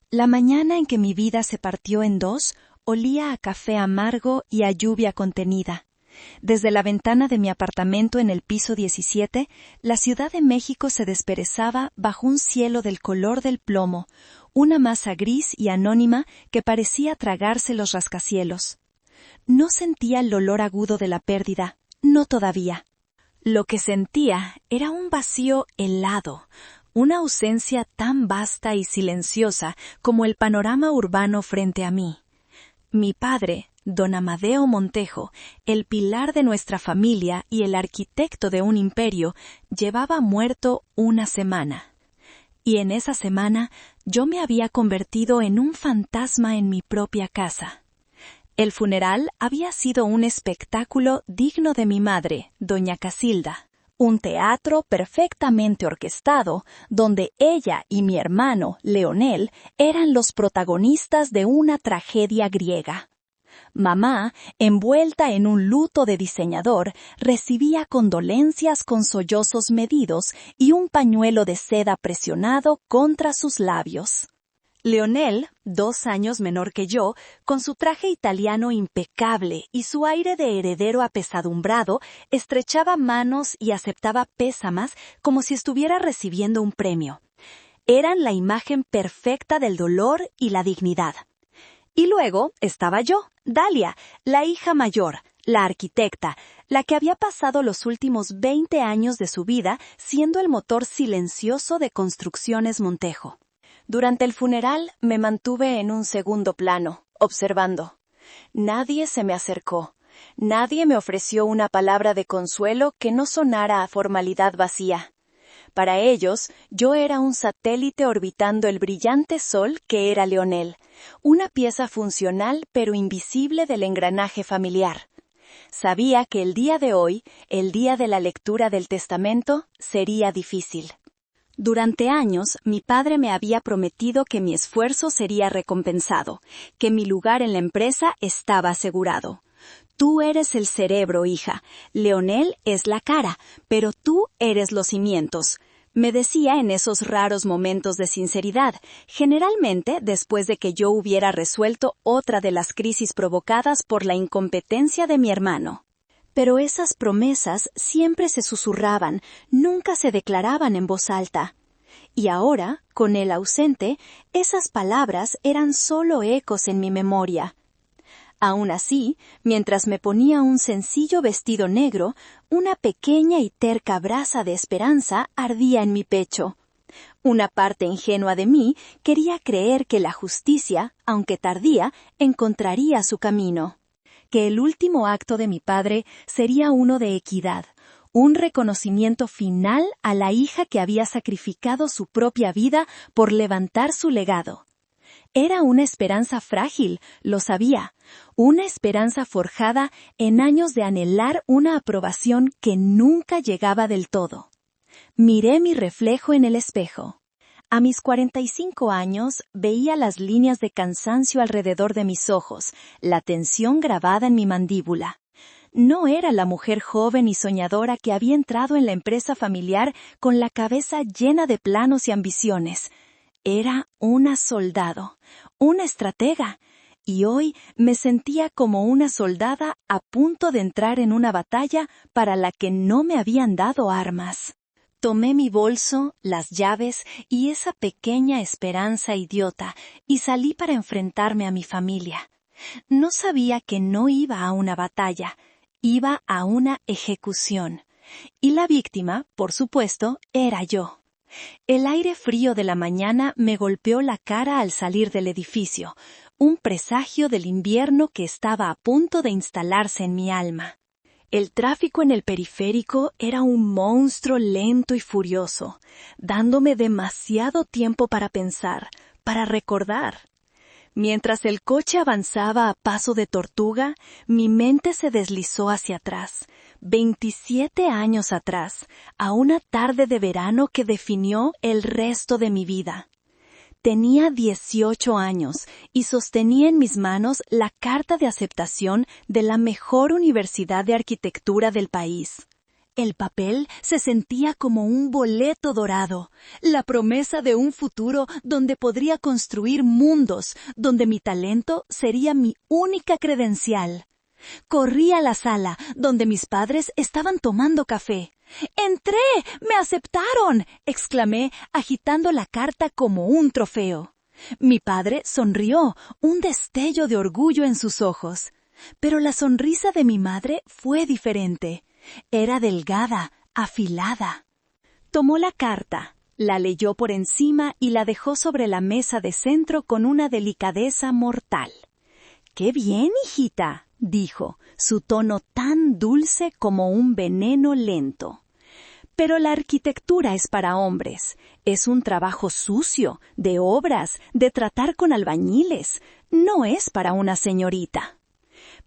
La mañana en que mi vida se partió en dos, olía a café amargo y a lluvia contenida. Desde la ventana de mi apartamento en el piso 17, la Ciudad de México se desperezaba bajo un cielo del color del plomo, una masa gris y anónima que parecía tragarse los rascacielos. No sentía el olor agudo de la pérdida, no todavía. Lo que sentía era un vacío helado, una ausencia tan vasta y silenciosa como el panorama urbano frente a mí. Mi padre, don Amadeo Montejo, el pilar de nuestra familia y el arquitecto de un imperio, llevaba muerto una semana. Y en esa semana yo me había convertido en un fantasma en mi propia casa. El funeral había sido un espectáculo digno de mi madre, doña Casilda. Un teatro perfectamente orquestado, donde ella y mi hermano, Leonel, eran los protagonistas de una tragedia griega. Mamá, envuelta en un luto de diseñador, recibía condolencias con sollozos medidos y un pañuelo de seda presionado contra sus labios. Leonel, 2 años menor que yo, con su traje italiano impecable y su aire de heredero apesadumbrado, estrechaba manos y aceptaba pésamas como si estuviera recibiendo un premio. Eran la imagen perfecta del dolor y la dignidad. Y luego estaba yo, Dalia, la hija mayor, la arquitecta, la que había pasado los últimos 20 años de su vida siendo el motor silencioso de Construcciones Montejo. Durante el funeral me mantuve en un segundo plano, observando. Nadie se me acercó. Nadie me ofreció una palabra de consuelo que no sonara a formalidad vacía. Para ellos, yo era un satélite orbitando el brillante sol que era Leonel, una pieza funcional pero invisible del engranaje familiar. Sabía que el día de hoy, el día de la lectura del testamento, sería difícil. Durante años, mi padre me había prometido que mi esfuerzo sería recompensado, que mi lugar en la empresa estaba asegurado. Tú eres el cerebro, hija. Leonel es la cara, pero tú eres los cimientos. Me decía en esos raros momentos de sinceridad, generalmente después de que yo hubiera resuelto otra de las crisis provocadas por la incompetencia de mi hermano. Pero esas promesas siempre se susurraban, nunca se declaraban en voz alta. Y ahora, con él ausente, esas palabras eran solo ecos en mi memoria. Aún así, mientras me ponía un sencillo vestido negro, una pequeña y terca brasa de esperanza ardía en mi pecho. Una parte ingenua de mí quería creer que la justicia, aunque tardía, encontraría su camino. Que el último acto de mi padre sería uno de equidad, un reconocimiento final a la hija que había sacrificado su propia vida por levantar su legado. Era una esperanza frágil, lo sabía, una esperanza forjada en años de anhelar una aprobación que nunca llegaba del todo. Miré mi reflejo en el espejo. A mis 45 años veía las líneas de cansancio alrededor de mis ojos, la tensión grabada en mi mandíbula. No era la mujer joven y soñadora que había entrado en la empresa familiar con la cabeza llena de planos y ambiciones. Era una soldado, una estratega, y hoy me sentía como una soldada a punto de entrar en una batalla para la que no me habían dado armas. Tomé mi bolso, las llaves y esa pequeña esperanza idiota y salí para enfrentarme a mi familia. No sabía que no iba a una batalla, iba a una ejecución. Y la víctima, por supuesto, era yo. El aire frío de la mañana me golpeó la cara al salir del edificio, un presagio del invierno que estaba a punto de instalarse en mi alma. El tráfico en el periférico era un monstruo lento y furioso, dándome demasiado tiempo para pensar, para recordar. Mientras el coche avanzaba a paso de tortuga, mi mente se deslizó hacia atrás, 27 años atrás, a una tarde de verano que definió el resto de mi vida. Tenía 18 años y sostenía en mis manos la carta de aceptación de la mejor universidad de arquitectura del país. El papel se sentía como un boleto dorado, la promesa de un futuro donde podría construir mundos, donde mi talento sería mi única credencial. Corrí a la sala, donde mis padres estaban tomando café. ¡Entré! ¡Me aceptaron!, exclamé, agitando la carta como un trofeo. Mi padre sonrió, un destello de orgullo en sus ojos. Pero la sonrisa de mi madre fue diferente. Era delgada, afilada. Tomó la carta, la leyó por encima y la dejó sobre la mesa de centro con una delicadeza mortal. «¡Qué bien, hijita!», dijo, su tono tan dulce como un veneno lento. «Pero la arquitectura es para hombres. Es un trabajo sucio, de obras, de tratar con albañiles. No es para una señorita».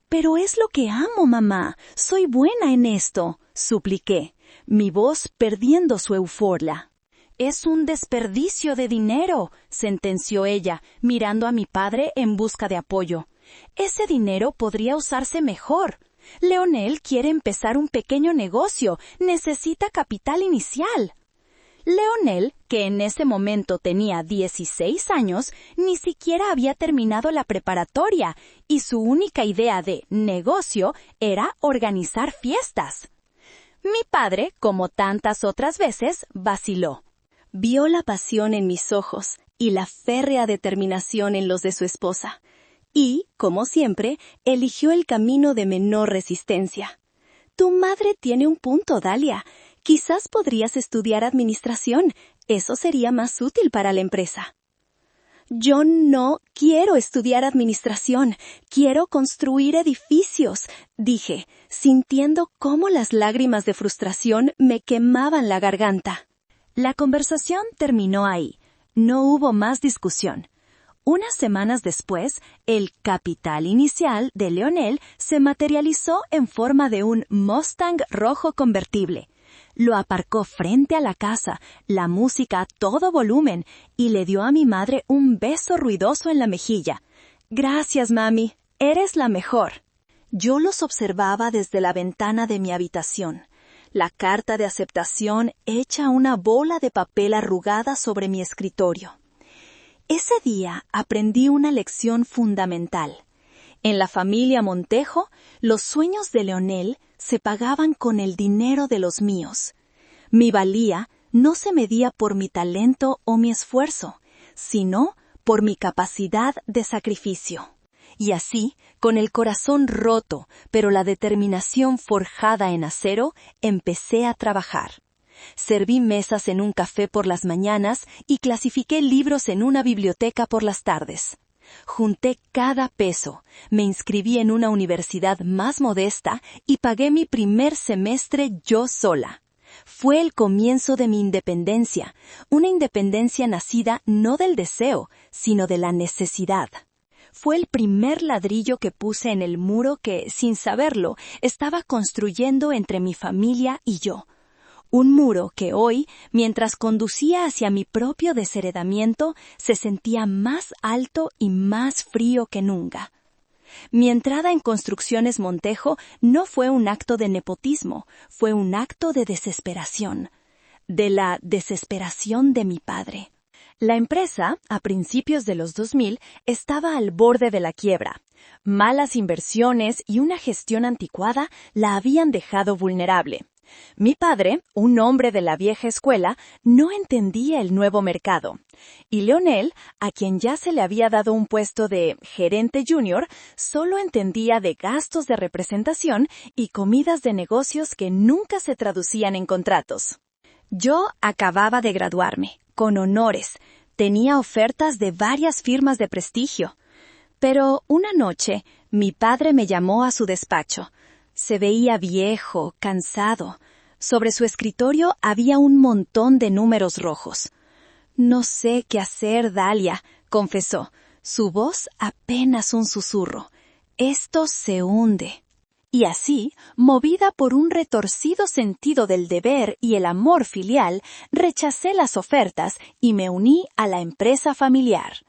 «Pero es lo que amo, mamá. Soy buena en esto», supliqué, mi voz perdiendo su euforia. «Es un desperdicio de dinero», sentenció ella, mirando a mi padre en busca de apoyo. «Ese dinero podría usarse mejor. Leonel quiere empezar un pequeño negocio. Necesita capital inicial». Leonel, que en ese momento tenía 16 años, ni siquiera había terminado la preparatoria, y su única idea de negocio era organizar fiestas. Mi padre, como tantas otras veces, vaciló. Vio la pasión en mis ojos y la férrea determinación en los de su esposa, y, como siempre, eligió el camino de menor resistencia. «Tu madre tiene un punto, Dalia. Quizás podrías estudiar administración. Eso sería más útil para la empresa». «Yo no quiero estudiar administración. Quiero construir edificios», dije, sintiendo cómo las lágrimas de frustración me quemaban la garganta. La conversación terminó ahí. No hubo más discusión. Unas semanas después, el capital inicial de Leonel se materializó en forma de un Mustang rojo convertible. Lo aparcó frente a la casa, la música a todo volumen, y le dio a mi madre un beso ruidoso en la mejilla. «Gracias, mami. Eres la mejor». Yo los observaba desde la ventana de mi habitación. La carta de aceptación hecha una bola de papel arrugada sobre mi escritorio. Ese día aprendí una lección fundamental. En la familia Montejo, los sueños de Leonel se pagaban con el dinero de los míos. Mi valía no se medía por mi talento o mi esfuerzo, sino por mi capacidad de sacrificio. Y así, con el corazón roto, pero la determinación forjada en acero, empecé a trabajar. Serví mesas en un café por las mañanas y clasifiqué libros en una biblioteca por las tardes. Junté cada peso, me inscribí en una universidad más modesta y pagué mi primer semestre yo sola. Fue el comienzo de mi independencia, una independencia nacida no del deseo, sino de la necesidad. Fue el primer ladrillo que puse en el muro que, sin saberlo, estaba construyendo entre mi familia y yo. Un muro que hoy, mientras conducía hacia mi propio desheredamiento, se sentía más alto y más frío que nunca. Mi entrada en Construcciones Montejo no fue un acto de nepotismo, fue un acto de desesperación. De la desesperación de mi padre. La empresa, a principios de los 2000, estaba al borde de la quiebra. Malas inversiones y una gestión anticuada la habían dejado vulnerable. Mi padre, un hombre de la vieja escuela, no entendía el nuevo mercado. Y Leonel, a quien ya se le había dado un puesto de gerente junior, solo entendía de gastos de representación y comidas de negocios que nunca se traducían en contratos. Yo acababa de graduarme, con honores. Tenía ofertas de varias firmas de prestigio. Pero una noche, mi padre me llamó a su despacho. Se veía viejo, cansado. Sobre su escritorio había un montón de números rojos. «No sé qué hacer, Dalia», confesó, su voz apenas un susurro. «Esto se hunde». Y así, movida por un retorcido sentido del deber y el amor filial, rechacé las ofertas y me uní a la empresa familiar.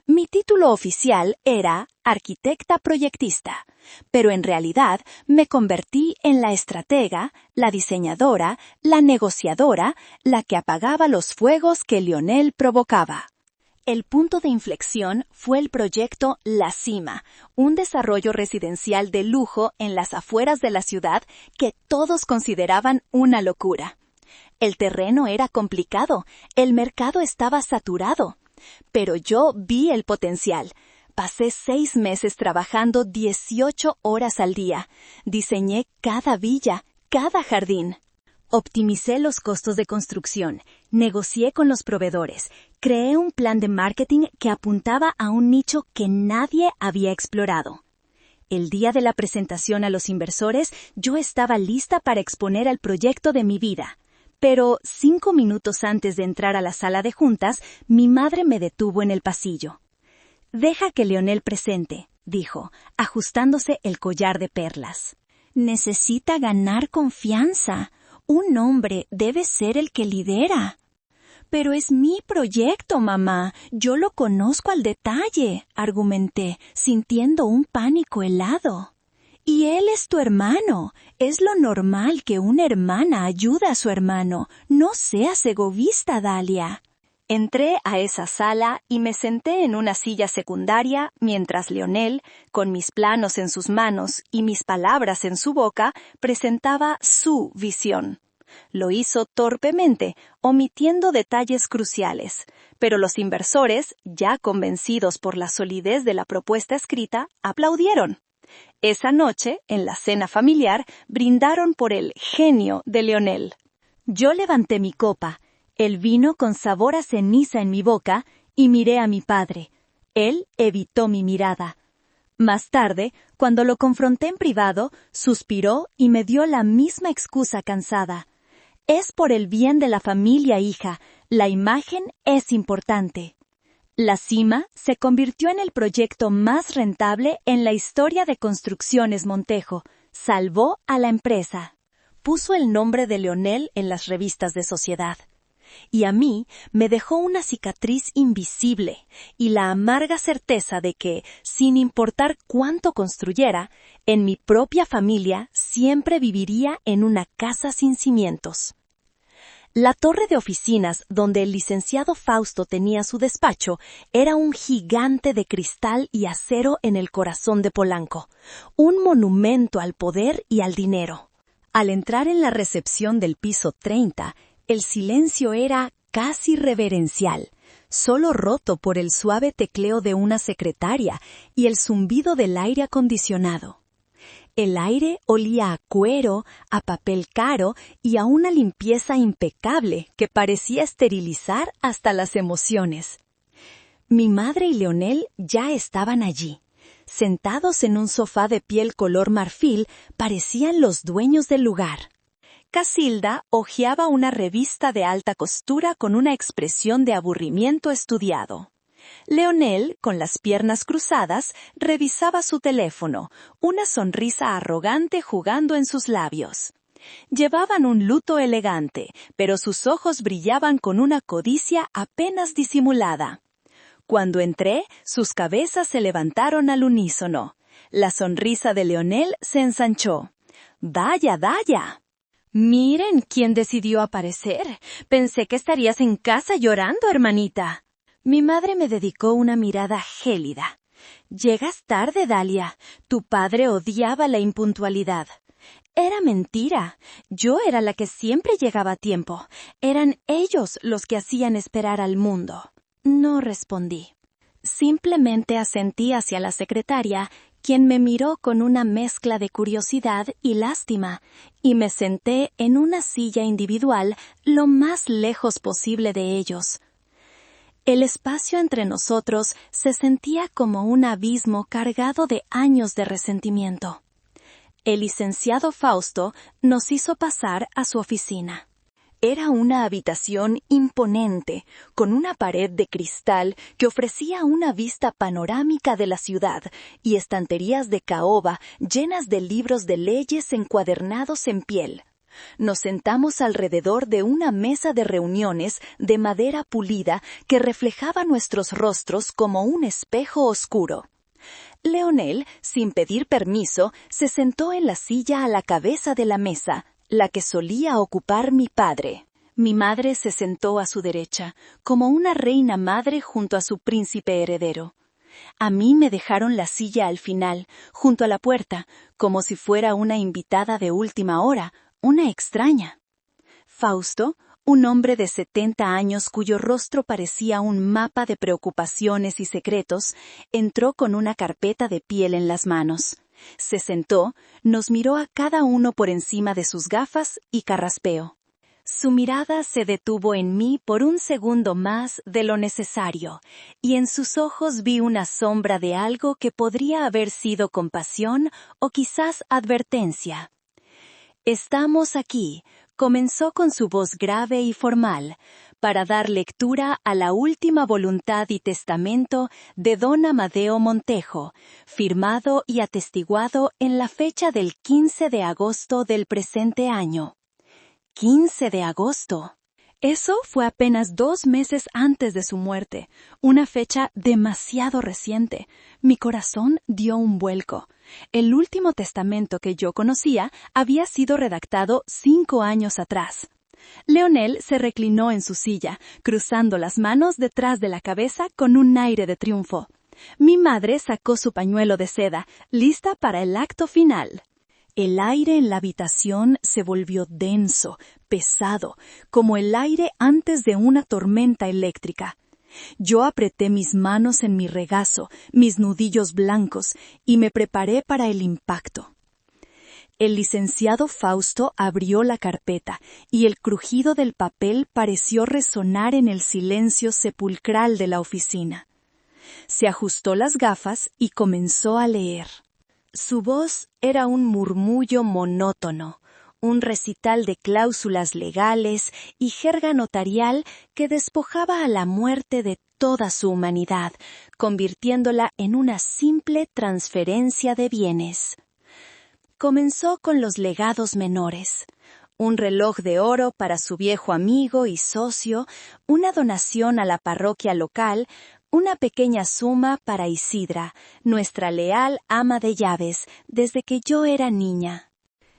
Mi título oficial era arquitecta proyectista, pero en realidad me convertí en la estratega, la diseñadora, la negociadora, la que apagaba los fuegos que Lionel provocaba. El punto de inflexión fue el proyecto La Cima, un desarrollo residencial de lujo en las afueras de la ciudad que todos consideraban una locura. El terreno era complicado, el mercado estaba saturado, pero yo vi el potencial. Pasé 6 meses trabajando 18 horas al día. Diseñé cada villa, cada jardín. Optimicé los costos de construcción, negocié con los proveedores, creé un plan de marketing que apuntaba a un nicho que nadie había explorado. El día de la presentación a los inversores, yo estaba lista para exponer el proyecto de mi vida. Pero 5 minutos antes de entrar a la sala de juntas, mi madre me detuvo en el pasillo. «Deja que Lionel presente», dijo, ajustándose el collar de perlas. «Necesita ganar confianza. Un hombre debe ser el que lidera». «Pero es mi proyecto, mamá. Yo lo conozco al detalle», argumenté, sintiendo un pánico helado. «Y él es tu hermano. Es lo normal que una hermana ayude a su hermano. No seas egoísta, Dalia». Entré a esa sala y me senté en una silla secundaria mientras Lionel, con mis planos en sus manos y mis palabras en su boca, presentaba su visión. Lo hizo torpemente, omitiendo detalles cruciales, pero los inversores, ya convencidos por la solidez de la propuesta escrita, aplaudieron. Esa noche, en la cena familiar, brindaron por el genio de Lionel. Yo levanté mi copa, el vino con sabor a ceniza en mi boca, y miré a mi padre. Él evitó mi mirada. Más tarde, cuando lo confronté en privado, suspiró y me dio la misma excusa cansada. «Es por el bien de la familia, hija. La imagen es importante». La Cima se convirtió en el proyecto más rentable en la historia de Construcciones Montejo. Salvó a la empresa. Puso el nombre de Lionel en las revistas de sociedad. Y a mí me dejó una cicatriz invisible y la amarga certeza de que, sin importar cuánto construyera, en mi propia familia siempre viviría en una casa sin cimientos. La torre de oficinas donde el licenciado Fausto tenía su despacho era un gigante de cristal y acero en el corazón de Polanco, un monumento al poder y al dinero. Al entrar en la recepción del piso 30, el silencio era casi reverencial, solo roto por el suave tecleo de una secretaria y el zumbido del aire acondicionado. El aire olía a cuero, a papel caro y a una limpieza impecable que parecía esterilizar hasta las emociones. Mi madre y Lionel ya estaban allí. Sentados en un sofá de piel color marfil, parecían los dueños del lugar. Casilda hojeaba una revista de alta costura con una expresión de aburrimiento estudiado. Lionel, con las piernas cruzadas, revisaba su teléfono, una sonrisa arrogante jugando en sus labios. Llevaban un luto elegante, pero sus ojos brillaban con una codicia apenas disimulada. Cuando entré, sus cabezas se levantaron al unísono. La sonrisa de Lionel se ensanchó. «¡Daya, Daya!». «Miren quién decidió aparecer. Pensé que estarías en casa llorando, hermanita». Mi madre me dedicó una mirada gélida. «Llegas tarde, Dalia. Tu padre odiaba la impuntualidad». Era mentira. Yo era la que siempre llegaba a tiempo. Eran ellos los que hacían esperar al mundo. No respondí. Simplemente asentí hacia la secretaria, quien me miró con una mezcla de curiosidad y lástima, y me senté en una silla individual lo más lejos posible de ellos. El espacio entre nosotros se sentía como un abismo cargado de años de resentimiento. El licenciado Fausto nos hizo pasar a su oficina. Era una habitación imponente, con una pared de cristal que ofrecía una vista panorámica de la ciudad y estanterías de caoba llenas de libros de leyes encuadernados en piel. Nos sentamos alrededor de una mesa de reuniones de madera pulida que reflejaba nuestros rostros como un espejo oscuro. Leonel, sin pedir permiso, se sentó en la silla a la cabeza de la mesa, la que solía ocupar mi padre. Mi madre se sentó a su derecha, como una reina madre junto a su príncipe heredero. A mí me dejaron la silla al final, junto a la puerta, como si fuera una invitada de última hora, una extraña. Fausto, un hombre de 70 años cuyo rostro parecía un mapa de preocupaciones y secretos, entró con una carpeta de piel en las manos. Se sentó, nos miró a cada uno por encima de sus gafas y carraspeó. Su mirada se detuvo en mí por un segundo más de lo necesario, y en sus ojos vi una sombra de algo que podría haber sido compasión o quizás advertencia. «Estamos aquí», comenzó con su voz grave y formal, «para dar lectura a la última voluntad y testamento de don Amadeo Montejo, firmado y atestiguado en la fecha del 15 de agosto del presente año». 15 de agosto. Eso fue apenas 2 meses antes de su muerte, una fecha demasiado reciente. Mi corazón dio un vuelco. El último testamento que yo conocía había sido redactado 5 años atrás. Leonel se reclinó en su silla, cruzando las manos detrás de la cabeza con un aire de triunfo. Mi madre sacó su pañuelo de seda, lista para el acto final. El aire en la habitación se volvió denso, pesado, como el aire antes de una tormenta eléctrica. Yo apreté mis manos en mi regazo, mis nudillos blancos, y me preparé para el impacto. El licenciado Fausto abrió la carpeta, y el crujido del papel pareció resonar en el silencio sepulcral de la oficina. Se ajustó las gafas y comenzó a leer. Su voz era un murmullo monótono, un recital de cláusulas legales y jerga notarial que despojaba a la muerte de toda su humanidad, convirtiéndola en una simple transferencia de bienes. Comenzó con los legados menores: un reloj de oro para su viejo amigo y socio, una donación a la parroquia local, una pequeña suma para Isidra, nuestra leal ama de llaves, desde que yo era niña.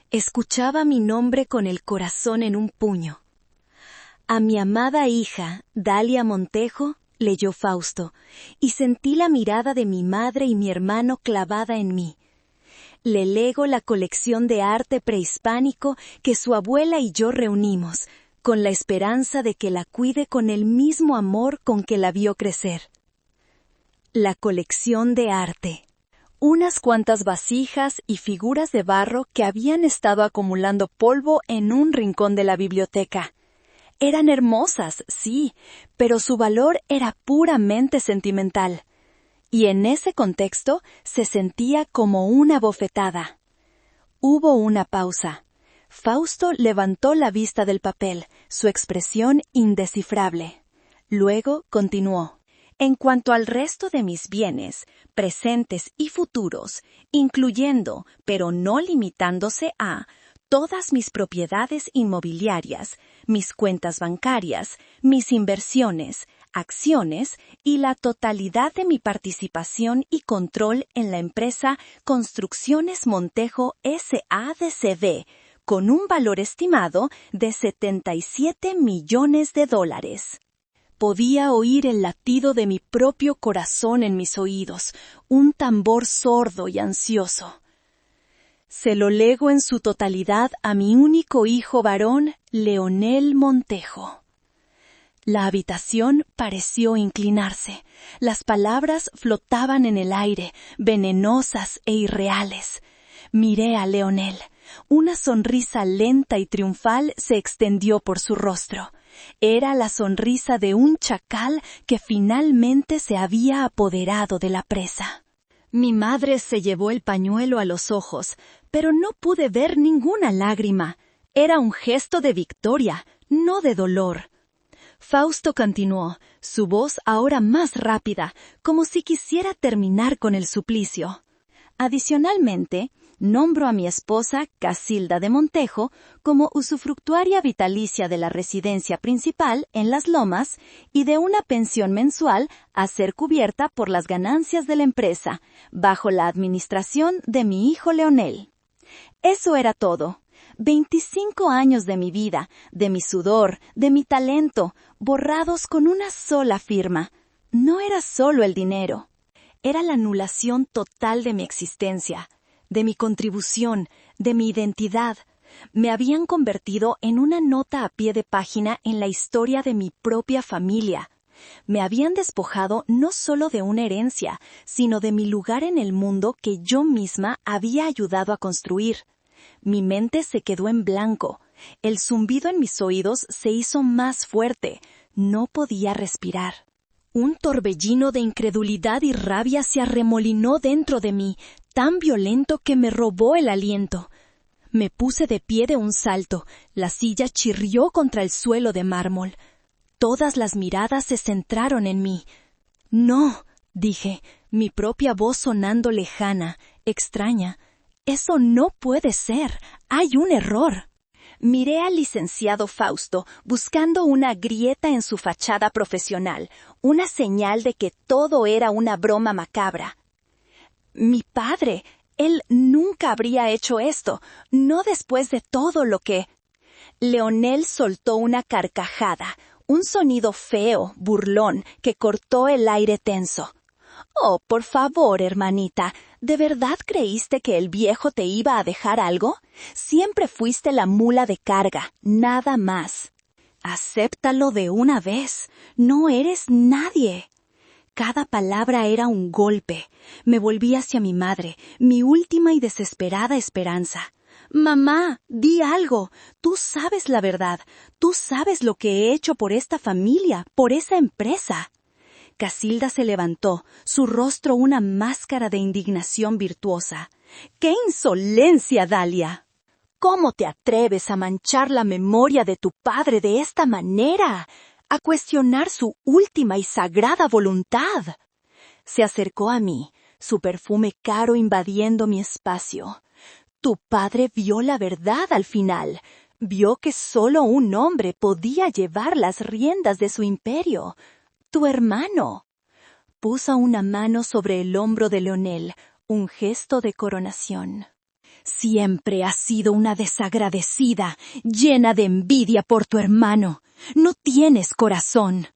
Escuchaba mi nombre con el corazón en un puño. A mi amada hija, Dalia Montejo, leyó Fausto, y sentí la mirada de mi madre y mi hermano clavada en mí. Le lego la colección de arte prehispánico que su abuela y yo reunimos, con la esperanza de que la cuide con el mismo amor con que la vio crecer. La colección de arte. Unas cuantas vasijas y figuras de barro que habían estado acumulando polvo en un rincón de la biblioteca. Eran hermosas, sí, pero su valor era puramente sentimental. Y en ese contexto se sentía como una bofetada. Hubo una pausa. Fausto levantó la vista del papel, su expresión indescifrable. Luego continuó. En cuanto al resto de mis bienes, presentes y futuros, incluyendo, pero no limitándose a, todas mis propiedades inmobiliarias, mis cuentas bancarias, mis inversiones, acciones y la totalidad de mi participación y control en la empresa Construcciones Montejo S.A.D.C.V., con un valor estimado de $77 millones. Podía oír el latido de mi propio corazón en mis oídos, un tambor sordo y ansioso. Se lo lego en su totalidad a mi único hijo varón, Leonel Montejo. La habitación pareció inclinarse. Las palabras flotaban en el aire, venenosas e irreales. Miré a Leonel. Una sonrisa lenta y triunfal se extendió por su rostro. Era la sonrisa de un chacal que finalmente se había apoderado de la presa. Mi madre se llevó el pañuelo a los ojos, pero no pude ver ninguna lágrima. Era un gesto de victoria, no de dolor. Fausto continuó, su voz ahora más rápida, como si quisiera terminar con el suplicio. Adicionalmente, Nombro a mi esposa, Casilda de Montejo, como usufructuaria vitalicia de la residencia principal en Las Lomas y de una pensión mensual a ser cubierta por las ganancias de la empresa, bajo la administración de mi hijo Leonel. Eso era todo. 25 años de mi vida, de mi sudor, de mi talento, borrados con una sola firma. No era solo el dinero. Era la anulación total de mi existencia, de mi contribución, de mi identidad. Me habían convertido en una nota a pie de página en la historia de mi propia familia. Me habían despojado no solo de una herencia, sino de mi lugar en el mundo que yo misma había ayudado a construir. Mi mente se quedó en blanco. El zumbido en mis oídos se hizo más fuerte. No podía respirar. Un torbellino de incredulidad y rabia se arremolinó dentro de mí, tan violento que me robó el aliento. Me puse de pie de un salto. La silla chirrió contra el suelo de mármol. Todas las miradas se centraron en mí. «No», dije, mi propia voz sonando lejana, extraña. «Eso no puede ser. Hay un error». Miré al licenciado Fausto buscando una grieta en su fachada profesional, una señal de que todo era una broma macabra. Mi padre, él nunca habría hecho esto, no después de todo lo que... Leonel soltó una carcajada, un sonido feo, burlón, que cortó el aire tenso. «Oh, por favor, hermanita, ¿de verdad creíste que el viejo te iba a dejar algo? Siempre fuiste la mula de carga, nada más. Acéptalo de una vez, no eres nadie». Cada palabra era un golpe. Me volví hacia mi madre, mi última y desesperada esperanza. «Mamá, di algo. Tú sabes la verdad. Tú sabes lo que he hecho por esta familia, por esa empresa». Casilda se levantó, su rostro una máscara de indignación virtuosa. «¡Qué insolencia, Dalia! ¿Cómo te atreves a manchar la memoria de tu padre de esta manera? A cuestionar su última y sagrada voluntad». Se acercó a mí, su perfume caro invadiendo mi espacio. «Tu padre vio la verdad al final. Vio que solo un hombre podía llevar las riendas de su imperio. Tu hermano». Puso una mano sobre el hombro de Leonel, un gesto de coronación. «Siempre has sido una desagradecida, llena de envidia por tu hermano. No tienes corazón».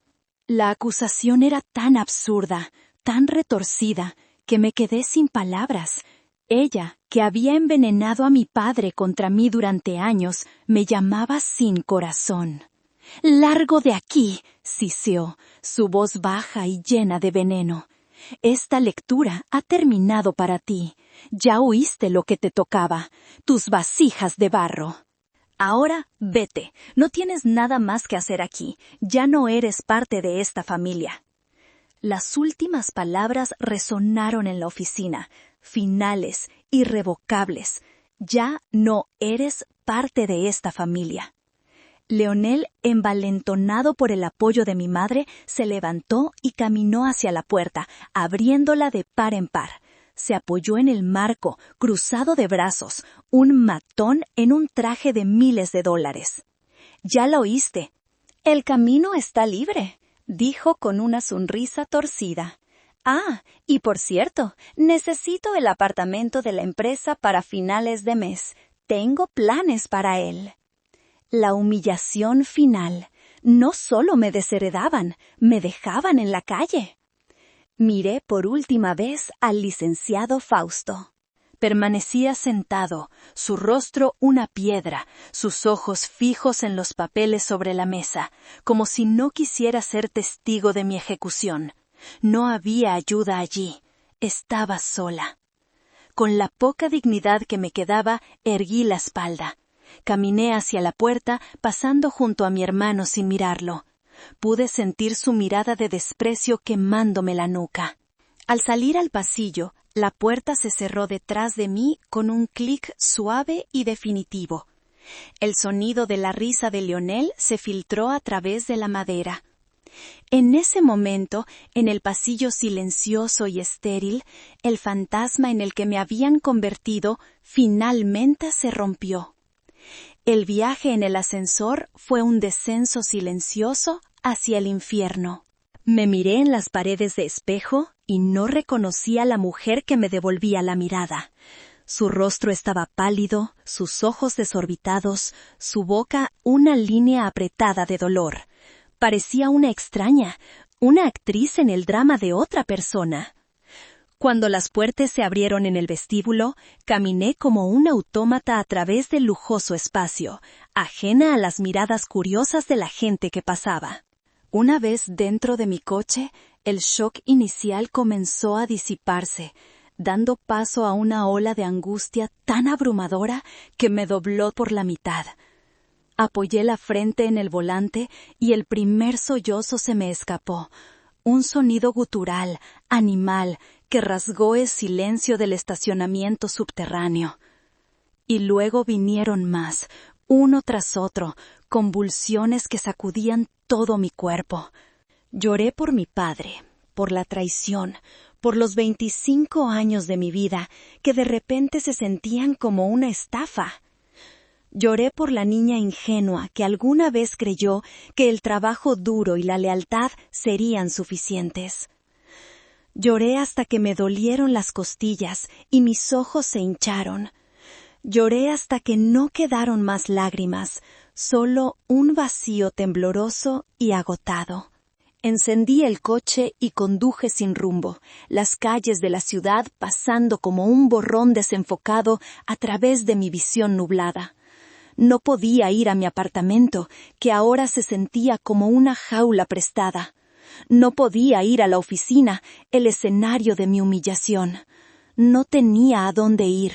La acusación era tan absurda, tan retorcida, que me quedé sin palabras. Ella, que había envenenado a mi padre contra mí durante años, me llamaba sin corazón. «Largo de aquí», siseó, su voz baja y llena de veneno. «Esta lectura ha terminado para ti. Ya oíste lo que te tocaba, tus vasijas de barro. Ahora vete, no tienes nada más que hacer aquí, ya no eres parte de esta familia». Las últimas palabras resonaron en la oficina, finales, irrevocables. Ya no eres parte de esta familia. Leonel, envalentonado por el apoyo de mi madre, se levantó y caminó hacia la puerta, abriéndola de par en par. Se apoyó en el marco, cruzado de brazos, un matón en un traje de miles de dólares. «Ya lo oíste. El camino está libre», dijo con una sonrisa torcida. «Ah, y por cierto, necesito el apartamento de la empresa para finales de mes. Tengo planes para él». La humillación final. No solo me desheredaban, me dejaban en la calle. Miré por última vez al licenciado Fausto. Permanecía sentado, su rostro una piedra, sus ojos fijos en los papeles sobre la mesa, como si no quisiera ser testigo de mi ejecución. No había ayuda allí. Estaba sola. Con la poca dignidad que me quedaba, erguí la espalda. Caminé hacia la puerta, pasando junto a mi hermano sin mirarlo. Pude sentir su mirada de desprecio quemándome la nuca. Al salir al pasillo, la puerta se cerró detrás de mí con un clic suave y definitivo. El sonido de la risa de Leonel se filtró a través de la madera. En ese momento, en el pasillo silencioso y estéril, el fantasma en el que me habían convertido finalmente se rompió. El viaje en el ascensor fue un descenso silencioso hacia el infierno. Me miré en las paredes de espejo y no reconocí a la mujer que me devolvía la mirada. Su rostro estaba pálido, sus ojos desorbitados, su boca una línea apretada de dolor. Parecía una extraña, una actriz en el drama de otra persona. Cuando las puertas se abrieron en el vestíbulo, caminé como un autómata a través del lujoso espacio, ajena a las miradas curiosas de la gente que pasaba. Una vez dentro de mi coche, el shock inicial comenzó a disiparse, dando paso a una ola de angustia tan abrumadora que me dobló por la mitad. Apoyé la frente en el volante y el primer sollozo se me escapó, un sonido gutural, animal, que rasgó el silencio del estacionamiento subterráneo. Y luego vinieron más, uno tras otro, convulsiones que sacudían todo mi cuerpo. Lloré por mi padre, por la traición, por los 25 años de mi vida, que de repente se sentían como una estafa. Lloré por la niña ingenua que alguna vez creyó que el trabajo duro y la lealtad serían suficientes. Lloré hasta que me dolieron las costillas y mis ojos se hincharon. Lloré hasta que no quedaron más lágrimas, solo un vacío tembloroso y agotado. Encendí el coche y conduje sin rumbo, las calles de la ciudad pasando como un borrón desenfocado a través de mi visión nublada. No podía ir a mi apartamento, que ahora se sentía como una jaula prestada. No podía ir a la oficina, el escenario de mi humillación. No tenía a dónde ir.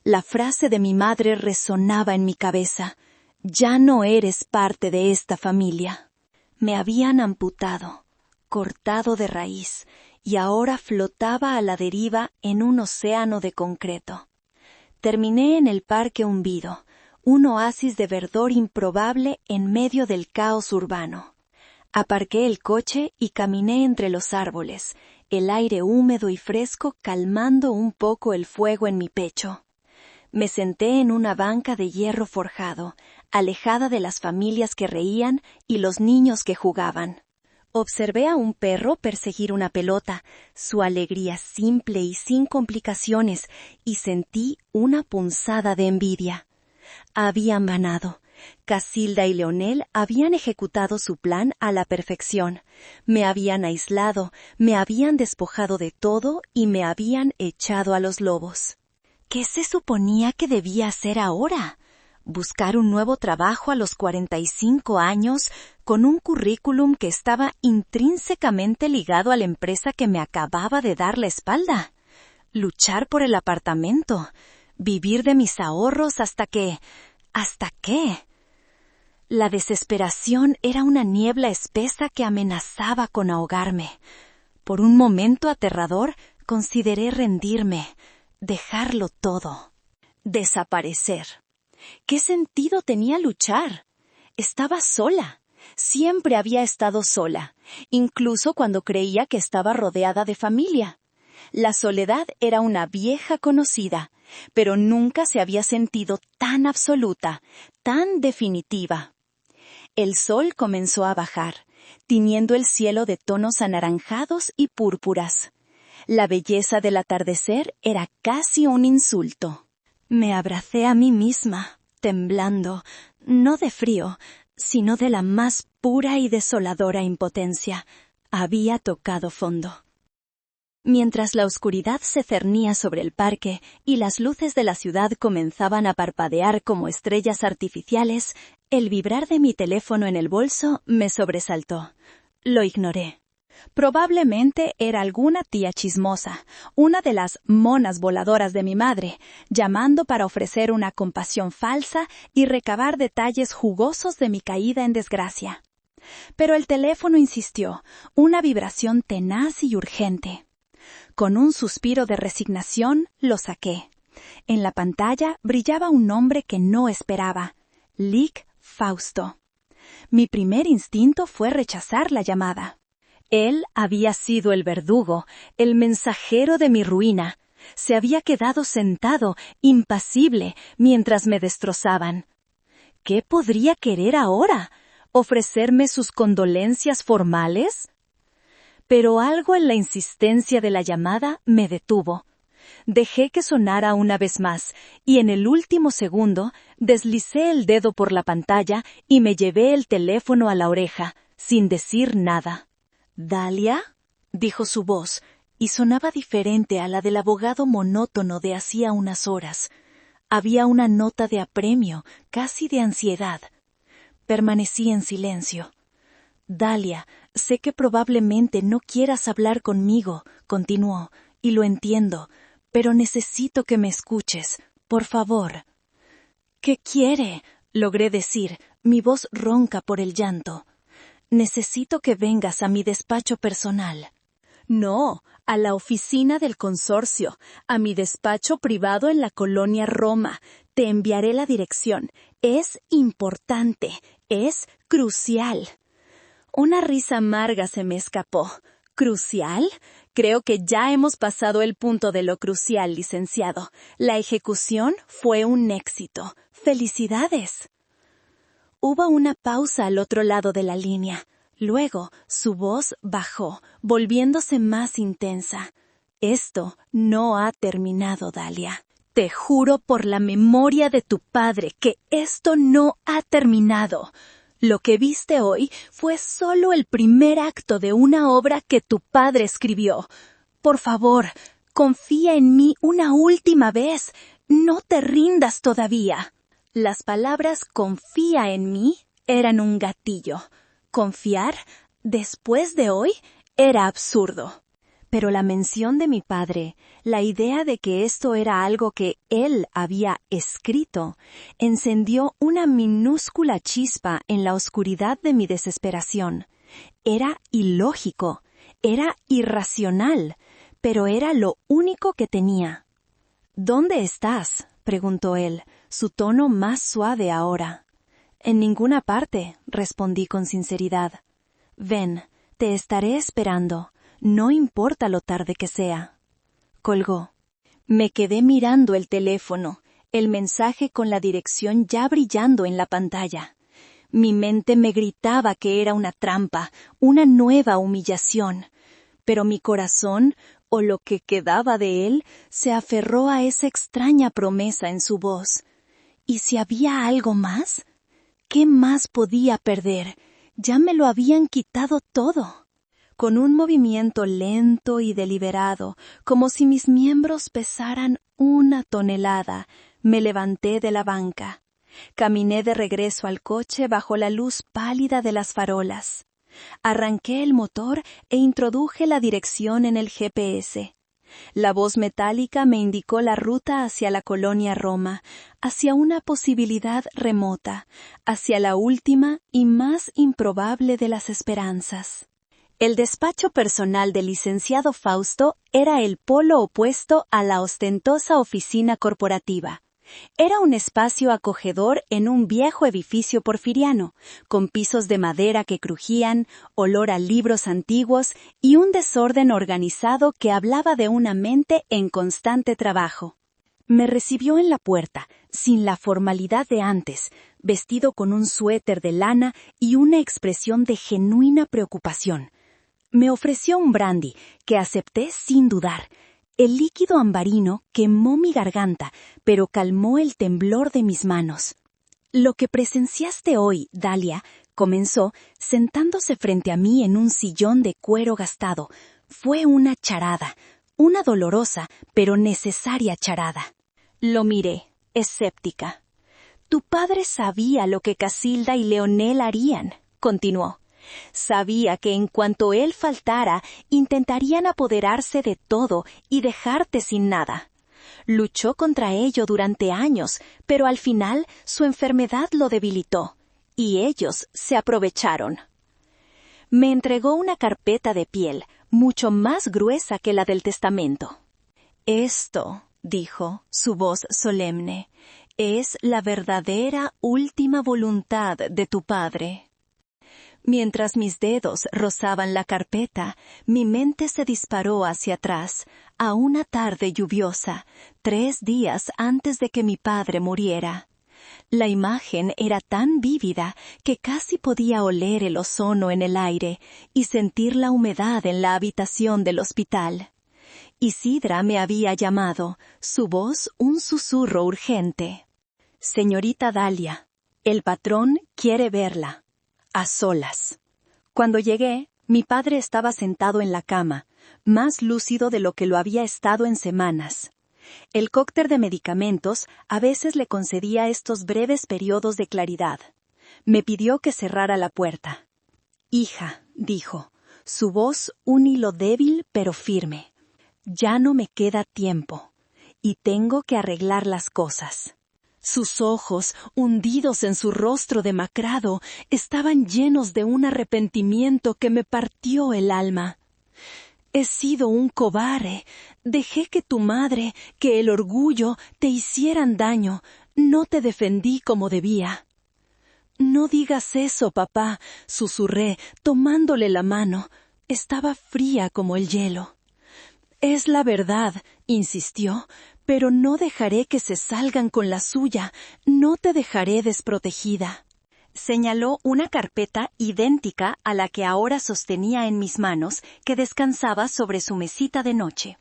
La frase de mi madre resonaba en mi cabeza. Ya no eres parte de esta familia. Me habían amputado, cortado de raíz, y ahora flotaba a la deriva en un océano de concreto. Terminé en el Parque Hundido, un oasis de verdor improbable en medio del caos urbano. Aparqué el coche y caminé entre los árboles, el aire húmedo y fresco calmando un poco el fuego en mi pecho. Me senté en una banca de hierro forjado, alejada de las familias que reían y los niños que jugaban. Observé a un perro perseguir una pelota, su alegría simple y sin complicaciones, y sentí una punzada de envidia. Habían ganado. Casilda y Leonel habían ejecutado su plan a la perfección. Me habían aislado, me habían despojado de todo y me habían echado a los lobos. ¿Qué se suponía que debía hacer ahora? ¿Buscar un nuevo trabajo a los 45 años con un currículum que estaba intrínsecamente ligado a la empresa que me acababa de dar la espalda? ¿Luchar por el apartamento? ¿Vivir de mis ahorros hasta que... ¿Hasta qué? La desesperación era una niebla espesa que amenazaba con ahogarme. Por un momento aterrador, consideré rendirme, dejarlo todo, desaparecer. ¿Qué sentido tenía luchar? Estaba sola. Siempre había estado sola, incluso cuando creía que estaba rodeada de familia. La soledad era una vieja conocida, pero nunca se había sentido tan absoluta, tan definitiva. El sol comenzó a bajar, tiñendo el cielo de tonos anaranjados y púrpuras. La belleza del atardecer era casi un insulto. Me abracé a mí misma, temblando, no de frío, sino de la más pura y desoladora impotencia. Había tocado fondo. Mientras la oscuridad se cernía sobre el parque y las luces de la ciudad comenzaban a parpadear como estrellas artificiales, el vibrar de mi teléfono en el bolso me sobresaltó. Lo ignoré. Probablemente era alguna tía chismosa, una de las monas voladoras de mi madre, llamando para ofrecer una compasión falsa y recabar detalles jugosos de mi caída en desgracia. Pero el teléfono insistió, una vibración tenaz y urgente. Con un suspiro de resignación, lo saqué. En la pantalla brillaba un nombre que no esperaba, Lic Fausto. Mi primer instinto fue rechazar la llamada. Él había sido el verdugo, el mensajero de mi ruina. Se había quedado sentado, impasible, mientras me destrozaban. ¿Qué podría querer ahora? ¿Ofrecerme sus condolencias formales? Pero algo en la insistencia de la llamada me detuvo. Dejé que sonara una vez más, y en el último segundo deslicé el dedo por la pantalla y me llevé el teléfono a la oreja, sin decir nada. «¿Dalia?», dijo su voz, y sonaba diferente a la del abogado monótono de hacía unas horas. Había una nota de apremio, casi de ansiedad. Permanecí en silencio. «Dalia, sé que probablemente no quieras hablar conmigo», continuó, «y lo entiendo, pero necesito que me escuches, por favor». «¿Qué quiere?», logré decir, mi voz ronca por el llanto. «Necesito que vengas a mi despacho personal». «No, a la oficina del consorcio, a mi despacho privado en la colonia Roma. Te enviaré la dirección. Es importante, es crucial». Una risa amarga se me escapó. ¿Crucial? Creo que ya hemos pasado el punto de lo crucial, licenciado. La ejecución fue un éxito. ¡Felicidades! Hubo una pausa al otro lado de la línea. Luego, su voz bajó, volviéndose más intensa. «Esto no ha terminado, Dalia. Te juro por la memoria de tu padre que esto no ha terminado. Lo que viste hoy fue solo el primer acto de una obra que tu padre escribió. Por favor, confía en mí una última vez. No te rindas todavía». Las palabras «confía en mí» eran un gatillo. Confiar, después de hoy, era absurdo. Pero la mención de mi padre, la idea de que esto era algo que él había escrito, encendió una minúscula chispa en la oscuridad de mi desesperación. Era ilógico, era irracional, pero era lo único que tenía. «¿Dónde estás?», preguntó él, su tono más suave ahora. «En ninguna parte», respondí con sinceridad. «Ven, te estaré esperando. No importa lo tarde que sea». Colgó. Me quedé mirando el teléfono, el mensaje con la dirección ya brillando en la pantalla. Mi mente me gritaba que era una trampa, una nueva humillación. Pero mi corazón, o lo que quedaba de él, se aferró a esa extraña promesa en su voz. ¿Y si había algo más? ¿Qué más podía perder? Ya me lo habían quitado todo. Con un movimiento lento y deliberado, como si mis miembros pesaran 1 tonelada, me levanté de la banca. Caminé de regreso al coche bajo la luz pálida de las farolas. Arranqué el motor e introduje la dirección en el GPS. La voz metálica me indicó la ruta hacia la colonia Roma, hacia una posibilidad remota, hacia la última y más improbable de las esperanzas. El despacho personal del licenciado Fausto era el polo opuesto a la ostentosa oficina corporativa. Era un espacio acogedor en un viejo edificio porfiriano, con pisos de madera que crujían, olor a libros antiguos y un desorden organizado que hablaba de una mente en constante trabajo. Me recibió en la puerta, sin la formalidad de antes, vestido con un suéter de lana y una expresión de genuina preocupación. Me ofreció un brandy, que acepté sin dudar. El líquido ambarino quemó mi garganta, pero calmó el temblor de mis manos. «Lo que presenciaste hoy, Dalia», comenzó, sentándose frente a mí en un sillón de cuero gastado, «fue una charada, una dolorosa pero necesaria charada». Lo miré, escéptica. «Tu padre sabía lo que Casilda y Leonel harían», continuó. «Sabía que en cuanto él faltara, intentarían apoderarse de todo y dejarte sin nada. Luchó contra ello durante años, pero al final su enfermedad lo debilitó, y ellos se aprovecharon». Me entregó una carpeta de piel, mucho más gruesa que la del testamento. «Esto», dijo, su voz solemne, «es la verdadera última voluntad de tu padre». Mientras mis dedos rozaban la carpeta, mi mente se disparó hacia atrás, a una tarde lluviosa, 3 días antes de que mi padre muriera. La imagen era tan vívida que casi podía oler el ozono en el aire y sentir la humedad en la habitación del hospital. Isidra me había llamado, su voz un susurro urgente. «Señorita Dalia, el patrón quiere verla. A solas». Cuando llegué, mi padre estaba sentado en la cama, más lúcido de lo que lo había estado en semanas. El cóctel de medicamentos a veces le concedía estos breves periodos de claridad. Me pidió que cerrara la puerta. «Hija», dijo, su voz un hilo débil pero firme. «Ya no me queda tiempo, y tengo que arreglar las cosas». Sus ojos, hundidos en su rostro demacrado, estaban llenos de un arrepentimiento que me partió el alma. «He sido un cobarde. Dejé que tu madre, que el orgullo, te hicieran daño. No te defendí como debía». «No digas eso, papá», susurré, tomándole la mano. Estaba fría como el hielo. «Es la verdad», insistió, «pero no dejaré que se salgan con la suya. No te dejaré desprotegida». Señaló una carpeta idéntica a la que ahora sostenía en mis manos, que descansaba sobre su mesita de noche.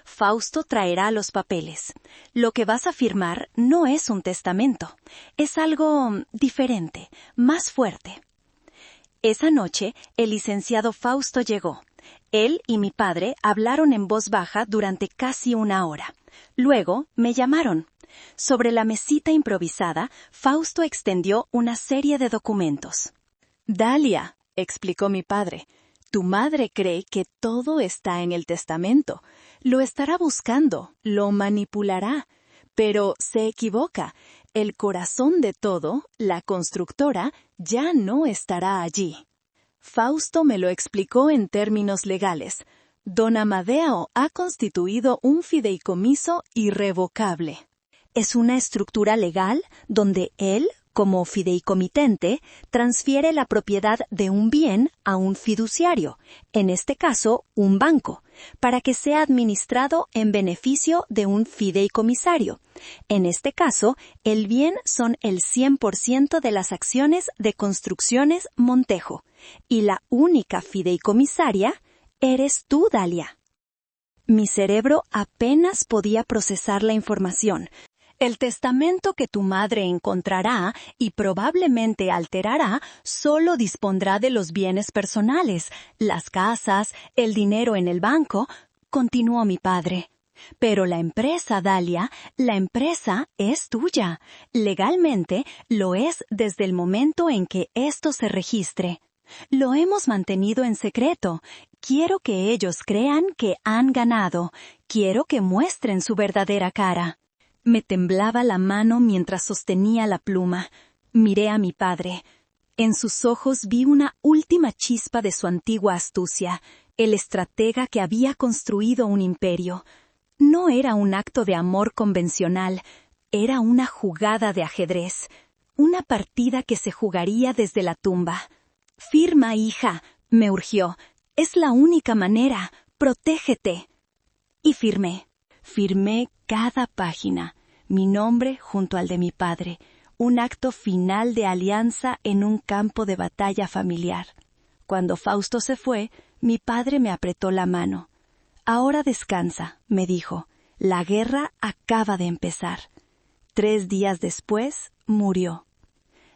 «Fausto traerá los papeles. Lo que vas a firmar no es un testamento. Es algo diferente, más fuerte». Esa noche, el licenciado Fausto llegó. Él y mi padre hablaron en voz baja durante casi 1 hora. Luego me llamaron. Sobre la mesita improvisada, Fausto extendió una serie de documentos. «Dalia», explicó mi padre, «tu madre cree que todo está en el testamento. Lo estará buscando, lo manipulará. Pero se equivoca. El corazón de todo, la constructora, ya no estará allí». Fausto me lo explicó en términos legales. Don Amadeo ha constituido un fideicomiso irrevocable. Es una estructura legal donde él, como fideicomitente, transfiere la propiedad de un bien a un fiduciario, en este caso un banco, para que sea administrado en beneficio de un fideicomisario. En este caso, el bien son el 100% de las acciones de Construcciones Montejo, y la única fideicomisaria eres tú, Dalia. Mi cerebro apenas podía procesar la información. El testamento que tu madre encontrará y probablemente alterará solo dispondrá de los bienes personales, las casas, el dinero en el banco, continuó mi padre. Pero la empresa, Dalia, la empresa es tuya. Legalmente lo es desde el momento en que esto se registre. Lo hemos mantenido en secreto. Quiero que ellos crean que han ganado. Quiero que muestren su verdadera cara. Me temblaba la mano mientras sostenía la pluma. Miré a mi padre. En sus ojos vi una última chispa de su antigua astucia, el estratega que había construido un imperio. No era un acto de amor convencional, era una jugada de ajedrez, una partida que se jugaría desde la tumba. «Firma, hija», me urgió. «Es la única manera. Protégete». Y firmé. Firmé cada página, mi nombre junto al de mi padre, un acto final de alianza en un campo de batalla familiar. Cuando Fausto se fue, mi padre me apretó la mano. «Ahora descansa», me dijo. «La guerra acaba de empezar». 3 días después, murió.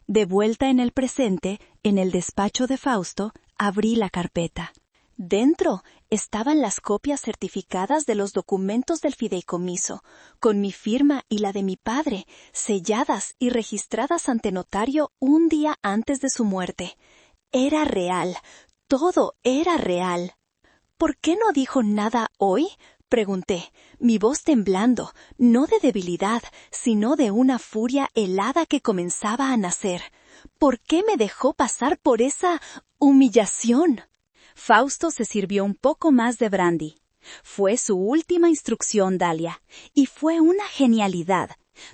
De vuelta en el presente, en el despacho de Fausto, abrí la carpeta. Dentro estaban las copias certificadas de los documentos del fideicomiso, con mi firma y la de mi padre, selladas y registradas ante notario un día antes de su muerte. Era real, todo era real. «¿Por qué no dijo nada hoy?», pregunté, mi voz temblando, no de debilidad, sino de una furia helada que comenzaba a nacer. ¿Por qué me dejó pasar por esa humillación? Fausto se sirvió un poco más de brandy. Fue su última instrucción, Dalia, y fue una genialidad.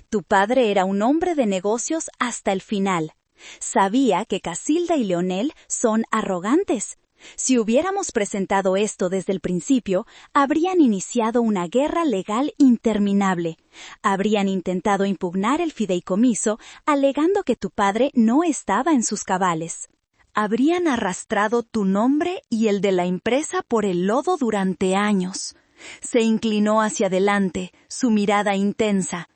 Tu padre era un hombre de negocios hasta el final. Sabía que Casilda y Leonel son arrogantes. Si hubiéramos presentado esto desde el principio, habrían iniciado una guerra legal interminable. Habrían intentado impugnar el fideicomiso, alegando que tu padre no estaba en sus cabales. Habrían arrastrado tu nombre y el de la empresa por el lodo durante años. Se inclinó hacia adelante, su mirada intensa.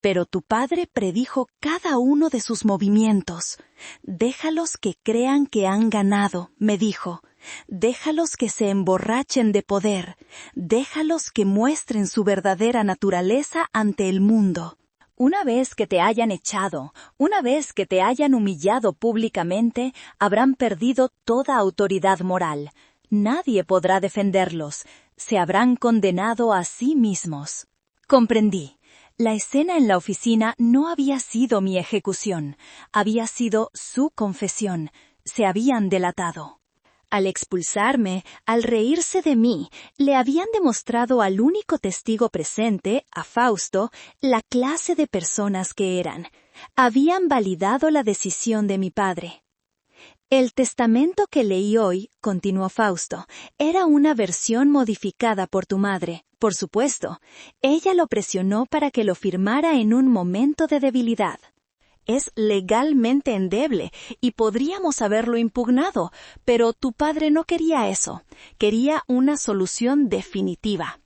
Pero tu padre predijo cada uno de sus movimientos. Déjalos que crean que han ganado, me dijo. Déjalos que se emborrachen de poder. Déjalos que muestren su verdadera naturaleza ante el mundo. Una vez que te hayan echado, una vez que te hayan humillado públicamente, habrán perdido toda autoridad moral. Nadie podrá defenderlos. Se habrán condenado a sí mismos. Comprendí. La escena en la oficina no había sido mi ejecución, había sido su confesión. Se habían delatado. Al expulsarme, al reírse de mí, le habían demostrado al único testigo presente, a Fausto, la clase de personas que eran. Habían validado la decisión de mi padre. El testamento que leí hoy, continuó Fausto, era una versión modificada por tu madre, por supuesto. Ella lo presionó para que lo firmara en un momento de debilidad. Es legalmente endeble y podríamos haberlo impugnado, pero tu padre no quería eso. Quería una solución definitiva.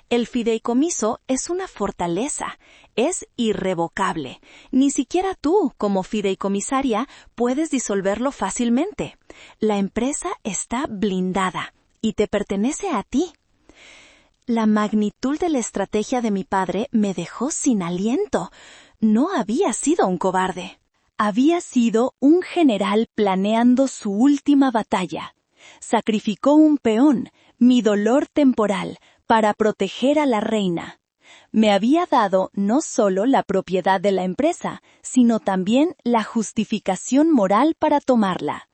El fideicomiso es una fortaleza, es irrevocable. Ni siquiera tú, como fideicomisaria, puedes disolverlo fácilmente. La empresa está blindada y te pertenece a ti. La magnitud de la estrategia de mi padre me dejó sin aliento. No había sido un cobarde. Había sido un general planeando su última batalla. Sacrificó un peón, mi dolor temporal, para proteger a la reina. Me había dado no solo la propiedad de la empresa, sino también la justificación moral para tomarla.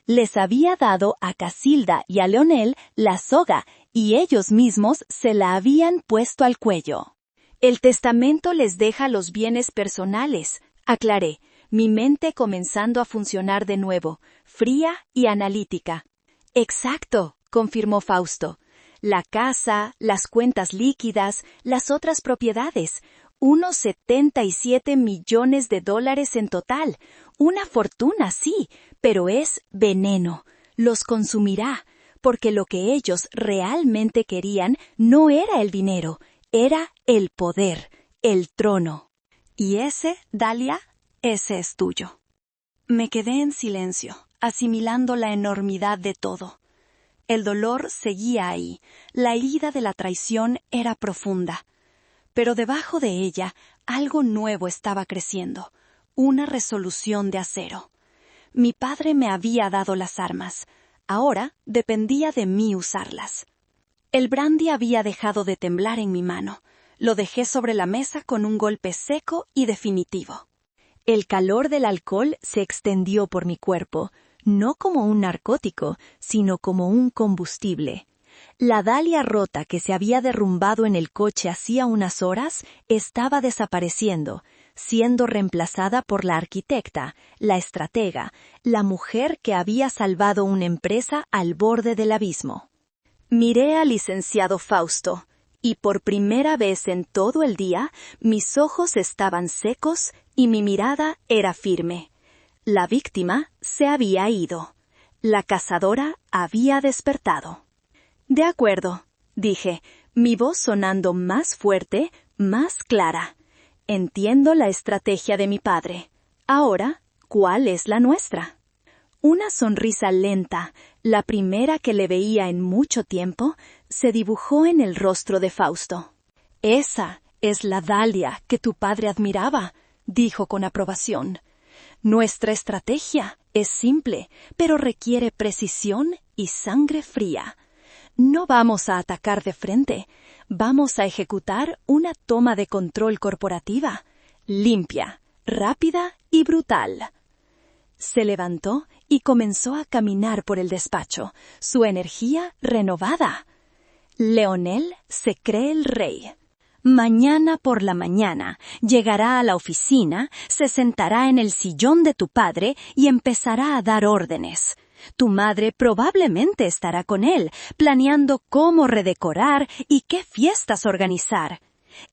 Les había dado a Casilda y a Leonel la soga, y ellos mismos se la habían puesto al cuello. El testamento les deja los bienes personales, aclaré, mi mente comenzando a funcionar de nuevo, fría y analítica. Exacto, confirmó Fausto. La casa, las cuentas líquidas, las otras propiedades, unos $77 millones en total. Una fortuna, sí, pero es veneno. Los consumirá, porque lo que ellos realmente querían no era el dinero, era el poder, el trono. Y ese, Dalia, ese es tuyo. Me quedé en silencio, asimilando la enormidad de todo. El dolor seguía ahí, la herida de la traición era profunda. Pero debajo de ella, algo nuevo estaba creciendo, una resolución de acero. Mi padre me había dado las armas, ahora dependía de mí usarlas. El brandy había dejado de temblar en mi mano. Lo dejé sobre la mesa con un golpe seco y definitivo. El calor del alcohol se extendió por mi cuerpo, no como un narcótico, sino como un combustible. La Dalia rota que se había derrumbado en el coche hacía unas horas estaba desapareciendo, siendo reemplazada por la arquitecta, la estratega, la mujer que había salvado una empresa al borde del abismo. Miré al licenciado Fausto, y por primera vez en todo el día, mis ojos estaban secos y mi mirada era firme. La víctima se había ido. La cazadora había despertado. De acuerdo, dije, mi voz sonando más fuerte, más clara. Entiendo la estrategia de mi padre. Ahora, ¿cuál es la nuestra? Una sonrisa lenta, la primera que le veía en mucho tiempo, se dibujó en el rostro de Fausto. Esa es la Dalia que tu padre admiraba, dijo con aprobación. Nuestra estrategia es simple, pero requiere precisión y sangre fría. No vamos a atacar de frente, vamos a ejecutar una toma de control corporativa, limpia, rápida y brutal. Se levantó y comenzó a caminar por el despacho, su energía renovada. Leonel se cree el rey. Mañana por la mañana llegará a la oficina, se sentará en el sillón de tu padre y empezará a dar órdenes. Tu madre probablemente estará con él, planeando cómo redecorar y qué fiestas organizar.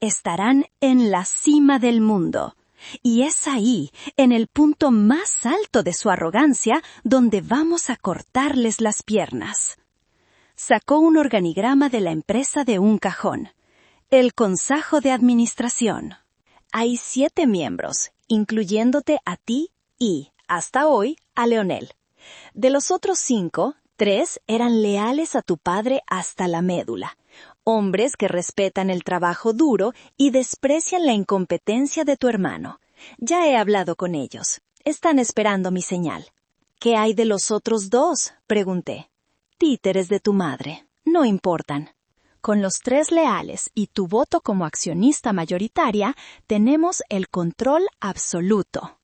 Estarán en la cima del mundo. Y es ahí, en el punto más alto de su arrogancia, donde vamos a cortarles las piernas. Sacó un organigrama de la empresa de un cajón. El Consejo de Administración. Hay 7 miembros, incluyéndote a ti y, hasta hoy, a Leonel. De los otros 5, 3 eran leales a tu padre hasta la médula. Hombres que respetan el trabajo duro y desprecian la incompetencia de tu hermano. Ya he hablado con ellos. Están esperando mi señal. ¿Qué hay de los otros 2? Pregunté. Títeres de tu madre. No importan. Con los 3 leales y tu voto como accionista mayoritaria, tenemos el control absoluto.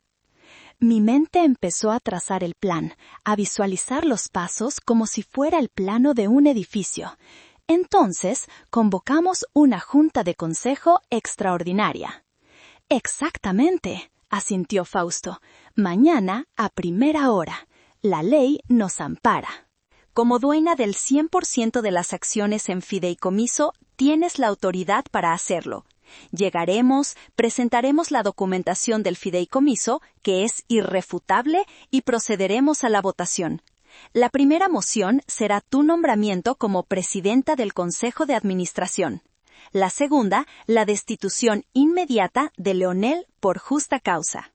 Mi mente empezó a trazar el plan, a visualizar los pasos como si fuera el plano de un edificio. Entonces, convocamos una junta de consejo extraordinaria. Exactamente, asintió Fausto. Mañana, a primera hora. La ley nos ampara. Como dueña del 100% de las acciones en fideicomiso, tienes la autoridad para hacerlo. Llegaremos, presentaremos la documentación del fideicomiso, que es irrefutable, y procederemos a la votación. La primera moción será tu nombramiento como presidenta del Consejo de Administración. La segunda, la destitución inmediata de Leonel por justa causa.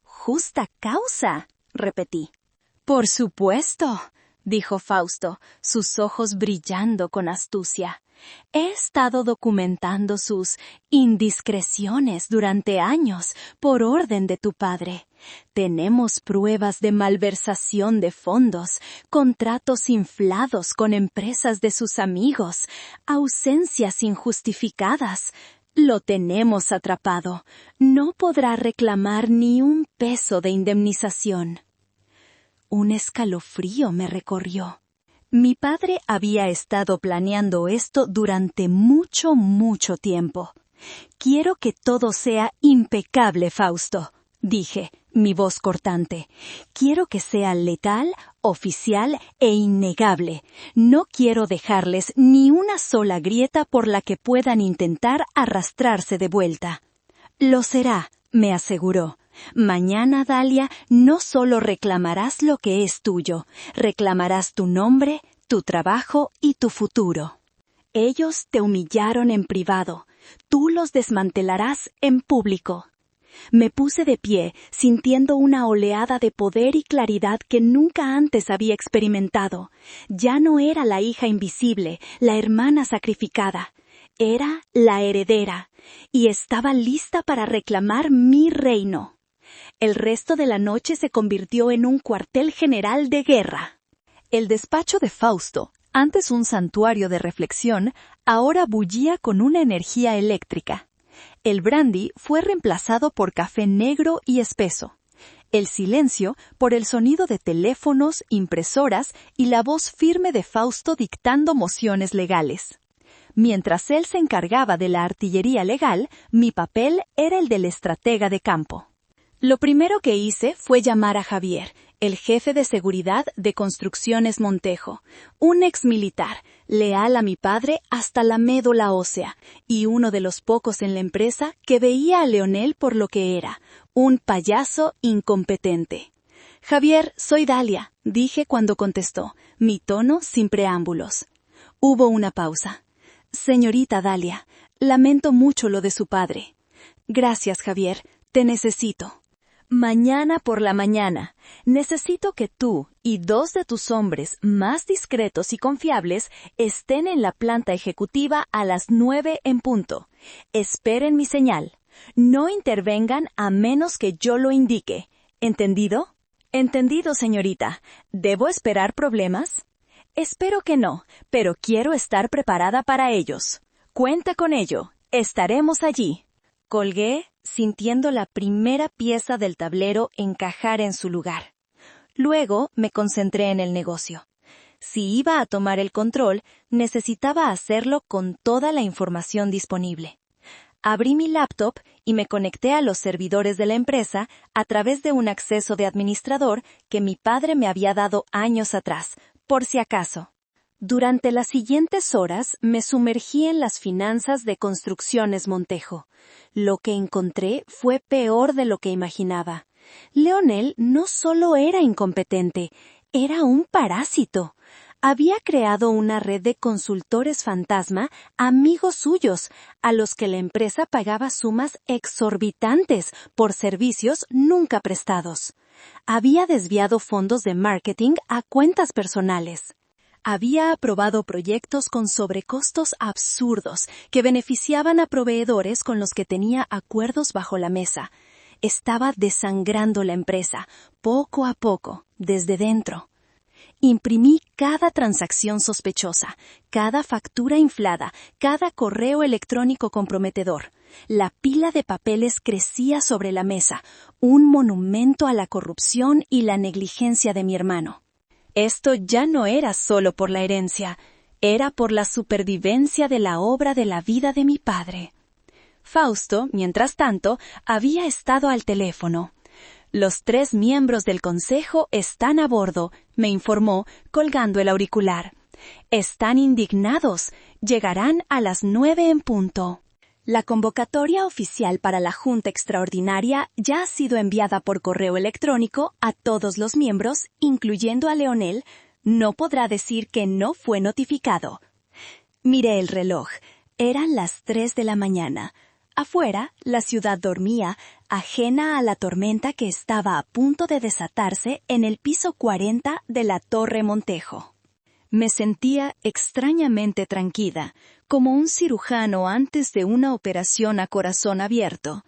¿Justa causa?, repetí. Por supuesto, dijo Fausto, sus ojos brillando con astucia. He estado documentando sus indiscreciones durante años por orden de tu padre. Tenemos pruebas de malversación de fondos, contratos inflados con empresas de sus amigos, ausencias injustificadas. Lo tenemos atrapado. No podrá reclamar ni un peso de indemnización. Un escalofrío me recorrió. Mi padre había estado planeando esto durante mucho tiempo. Quiero que todo sea impecable, Fausto, dije, mi voz cortante. Quiero que sea legal, oficial e innegable. No quiero dejarles ni una sola grieta por la que puedan intentar arrastrarse de vuelta. Lo será, me aseguró. Mañana, Dalia, no solo reclamarás lo que es tuyo, reclamarás tu nombre, tu trabajo y tu futuro. Ellos te humillaron en privado, tú los desmantelarás en público. Me puse de pie, sintiendo una oleada de poder y claridad que nunca antes había experimentado. Ya no era la hija invisible, la hermana sacrificada. Era la heredera, y estaba lista para reclamar mi reino. El resto de la noche se convirtió en un cuartel general de guerra. El despacho de Fausto, antes un santuario de reflexión, ahora bullía con una energía eléctrica. El brandy fue reemplazado por café negro y espeso. El silencio por el sonido de teléfonos, impresoras y la voz firme de Fausto dictando mociones legales. Mientras él se encargaba de la artillería legal, mi papel era el del estratega de campo. Lo primero que hice fue llamar a Javier, el jefe de seguridad de Construcciones Montejo, un exmilitar, leal a mi padre hasta la médula ósea, y uno de los pocos en la empresa que veía a Leonel por lo que era, un payaso incompetente. Javier, soy Dalia, dije cuando contestó, mi tono sin preámbulos. Hubo una pausa. Señorita Dalia, lamento mucho lo de su padre. Gracias, Javier, te necesito. Mañana por la mañana, necesito que tú y 2 de tus hombres más discretos y confiables estén en la planta ejecutiva a las 9 en punto. Esperen mi señal. No intervengan a menos que yo lo indique. ¿Entendido? Entendido, señorita. ¿Debo esperar problemas? Espero que no, pero quiero estar preparada para ellos. Cuenta con ello. Estaremos allí. Colgué, sintiendo la primera pieza del tablero encajar en su lugar. Luego me concentré en el negocio. Si iba a tomar el control, necesitaba hacerlo con toda la información disponible. Abrí mi laptop y me conecté a los servidores de la empresa a través de un acceso de administrador que mi padre me había dado años atrás, por si acaso. Durante las siguientes horas me sumergí en las finanzas de Construcciones Montejo. Lo que encontré fue peor de lo que imaginaba. Leonel no solo era incompetente, era un parásito. Había creado una red de consultores fantasma, amigos suyos, a los que la empresa pagaba sumas exorbitantes por servicios nunca prestados. Había desviado fondos de marketing a cuentas personales. Había aprobado proyectos con sobrecostos absurdos que beneficiaban a proveedores con los que tenía acuerdos bajo la mesa. Estaba desangrando la empresa, poco a poco, desde dentro. Imprimí cada transacción sospechosa, cada factura inflada, cada correo electrónico comprometedor. La pila de papeles crecía sobre la mesa, un monumento a la corrupción y la negligencia de mi hermano. Esto ya no era solo por la herencia, era por la supervivencia de la obra de la vida de mi padre. Fausto, mientras tanto, había estado al teléfono. Los 3 miembros del consejo están a bordo, me informó, colgando el auricular. Están indignados. Llegarán a las 9 en punto. La convocatoria oficial para la Junta Extraordinaria ya ha sido enviada por correo electrónico a todos los miembros, incluyendo a Leonel. No podrá decir que no fue notificado. Miré el reloj. Eran las 3 de la mañana. Afuera, la ciudad dormía, ajena a la tormenta que estaba a punto de desatarse en el piso 40 de la Torre Montejo. Me sentía extrañamente tranquila, como un cirujano antes de una operación a corazón abierto.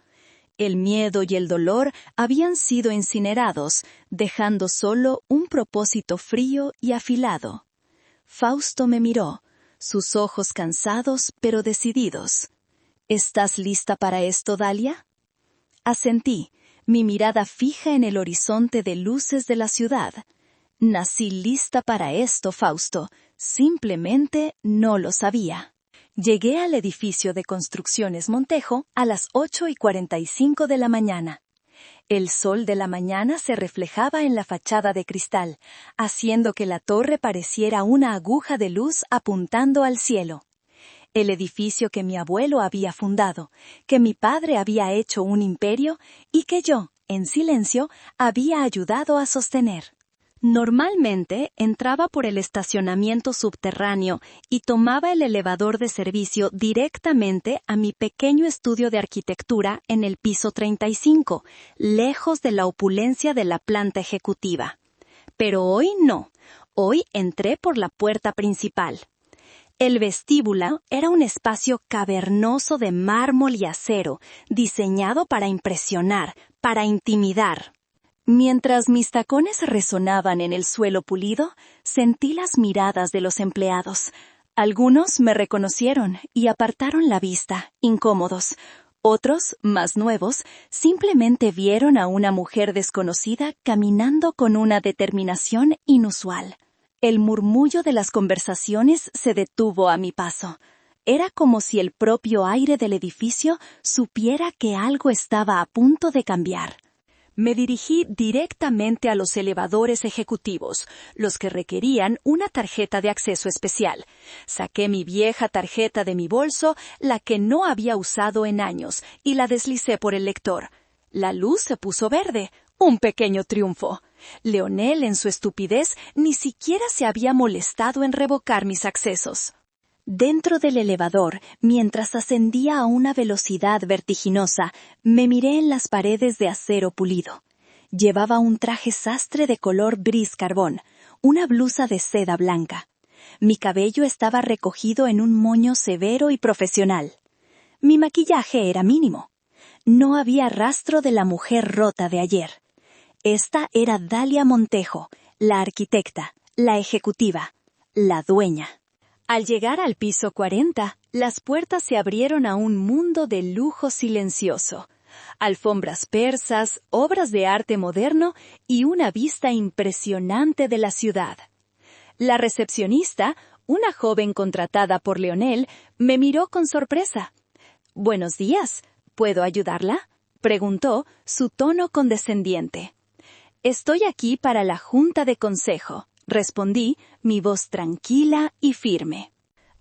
El miedo y el dolor habían sido incinerados, dejando solo un propósito frío y afilado. Fausto me miró, sus ojos cansados pero decididos. ¿Estás lista para esto, Dalia? Asentí, mi mirada fija en el horizonte de luces de la ciudad. Nací lista para esto, Fausto. Simplemente no lo sabía. Llegué al edificio de Construcciones Montejo a las 8:45 de la mañana. El sol de la mañana se reflejaba en la fachada de cristal, haciendo que la torre pareciera una aguja de luz apuntando al cielo. El edificio que mi abuelo había fundado, que mi padre había hecho un imperio y que yo, en silencio, había ayudado a sostener. Normalmente entraba por el estacionamiento subterráneo y tomaba el elevador de servicio directamente a mi pequeño estudio de arquitectura en el piso 35, lejos de la opulencia de la planta ejecutiva. Pero hoy no. Hoy entré por la puerta principal. El vestíbulo era un espacio cavernoso de mármol y acero, diseñado para impresionar, para intimidar. Mientras mis tacones resonaban en el suelo pulido, sentí las miradas de los empleados. Algunos me reconocieron y apartaron la vista, incómodos. Otros, más nuevos, simplemente vieron a una mujer desconocida caminando con una determinación inusual. El murmullo de las conversaciones se detuvo a mi paso. Era como si el propio aire del edificio supiera que algo estaba a punto de cambiar. Me dirigí directamente a los elevadores ejecutivos, los que requerían una tarjeta de acceso especial. Saqué mi vieja tarjeta de mi bolso, la que no había usado en años, y la deslicé por el lector. La luz se puso verde. Un pequeño triunfo. Leonel, en su estupidez, ni siquiera se había molestado en revocar mis accesos. Dentro del elevador, mientras ascendía a una velocidad vertiginosa, me miré en las paredes de acero pulido. Llevaba un traje sastre de color gris carbón, una blusa de seda blanca. Mi cabello estaba recogido en un moño severo y profesional. Mi maquillaje era mínimo. No había rastro de la mujer rota de ayer. Esta era Dalia Montejo, la arquitecta, la ejecutiva, la dueña. Al llegar al piso 40, las puertas se abrieron a un mundo de lujo silencioso. Alfombras persas, obras de arte moderno y una vista impresionante de la ciudad. La recepcionista, una joven contratada por Leonel, me miró con sorpresa. Buenos días. ¿Puedo ayudarla?, preguntó, su tono condescendiente. Estoy aquí para la junta de consejo, respondí, mi voz tranquila y firme.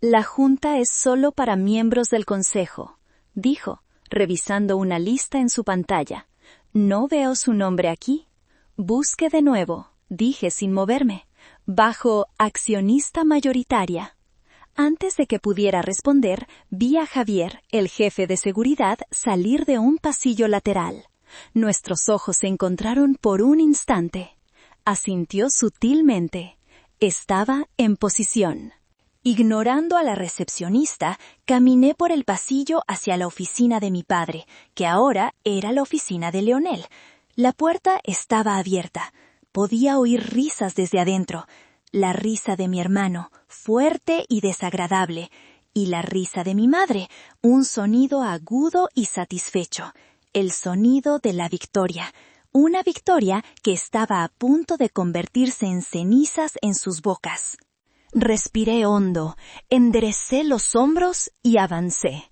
La junta es solo para miembros del consejo, dijo, revisando una lista en su pantalla. No veo su nombre aquí. Busque de nuevo, dije sin moverme, bajo accionista mayoritaria. Antes de que pudiera responder, vi a Javier, el jefe de seguridad, salir de un pasillo lateral. Nuestros ojos se encontraron por un instante. Asintió sutilmente. Estaba en posición. Ignorando a la recepcionista, caminé por el pasillo hacia la oficina de mi padre, que ahora era la oficina de Leonel. La puerta estaba abierta. Podía oír risas desde adentro. La risa de mi hermano, fuerte y desagradable, y la risa de mi madre, un sonido agudo y satisfecho, el sonido de la victoria, una victoria que estaba a punto de convertirse en cenizas en sus bocas. Respiré hondo, enderecé los hombros y avancé.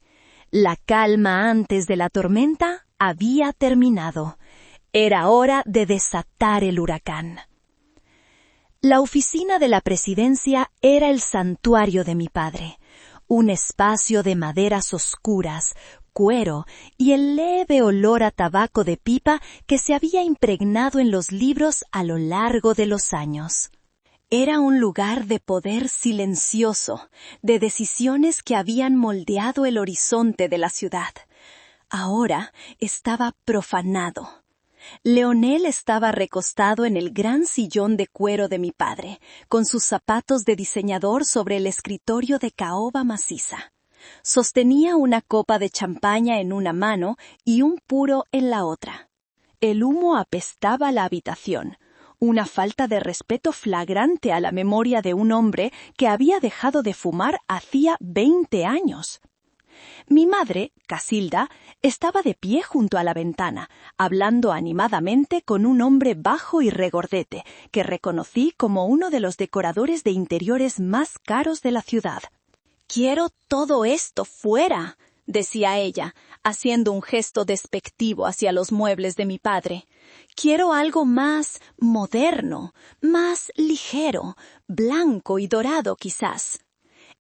La calma antes de la tormenta había terminado. Era hora de desatar el huracán. La oficina de la presidencia era el santuario de mi padre, un espacio de maderas oscuras, cuero y el leve olor a tabaco de pipa que se había impregnado en los libros a lo largo de los años. Era un lugar de poder silencioso, de decisiones que habían moldeado el horizonte de la ciudad. Ahora estaba profanado. Leonel estaba recostado en el gran sillón de cuero de mi padre, con sus zapatos de diseñador sobre el escritorio de caoba maciza. Sostenía una copa de champaña en una mano y un puro en la otra. El humo apestaba la habitación, una falta de respeto flagrante a la memoria de un hombre que había dejado de fumar hacía 20 años. Mi madre, Casilda, estaba de pie junto a la ventana, hablando animadamente con un hombre bajo y regordete, que reconocí como uno de los decoradores de interiores más caros de la ciudad. «Quiero todo esto fuera», decía ella, haciendo un gesto despectivo hacia los muebles de mi padre. «Quiero algo más moderno, más ligero, blanco y dorado quizás».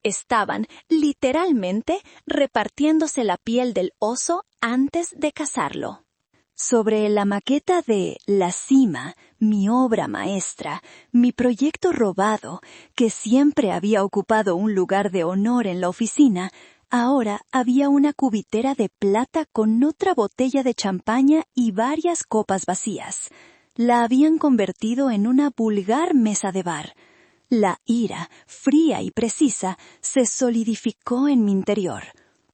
Estaban, literalmente, repartiéndose la piel del oso antes de cazarlo. Sobre la maqueta de La Cima, mi obra maestra, mi proyecto robado, que siempre había ocupado un lugar de honor en la oficina, ahora había una cubitera de plata con otra botella de champaña y varias copas vacías. La habían convertido en una vulgar mesa de bar. La ira, fría y precisa, se solidificó en mi interior.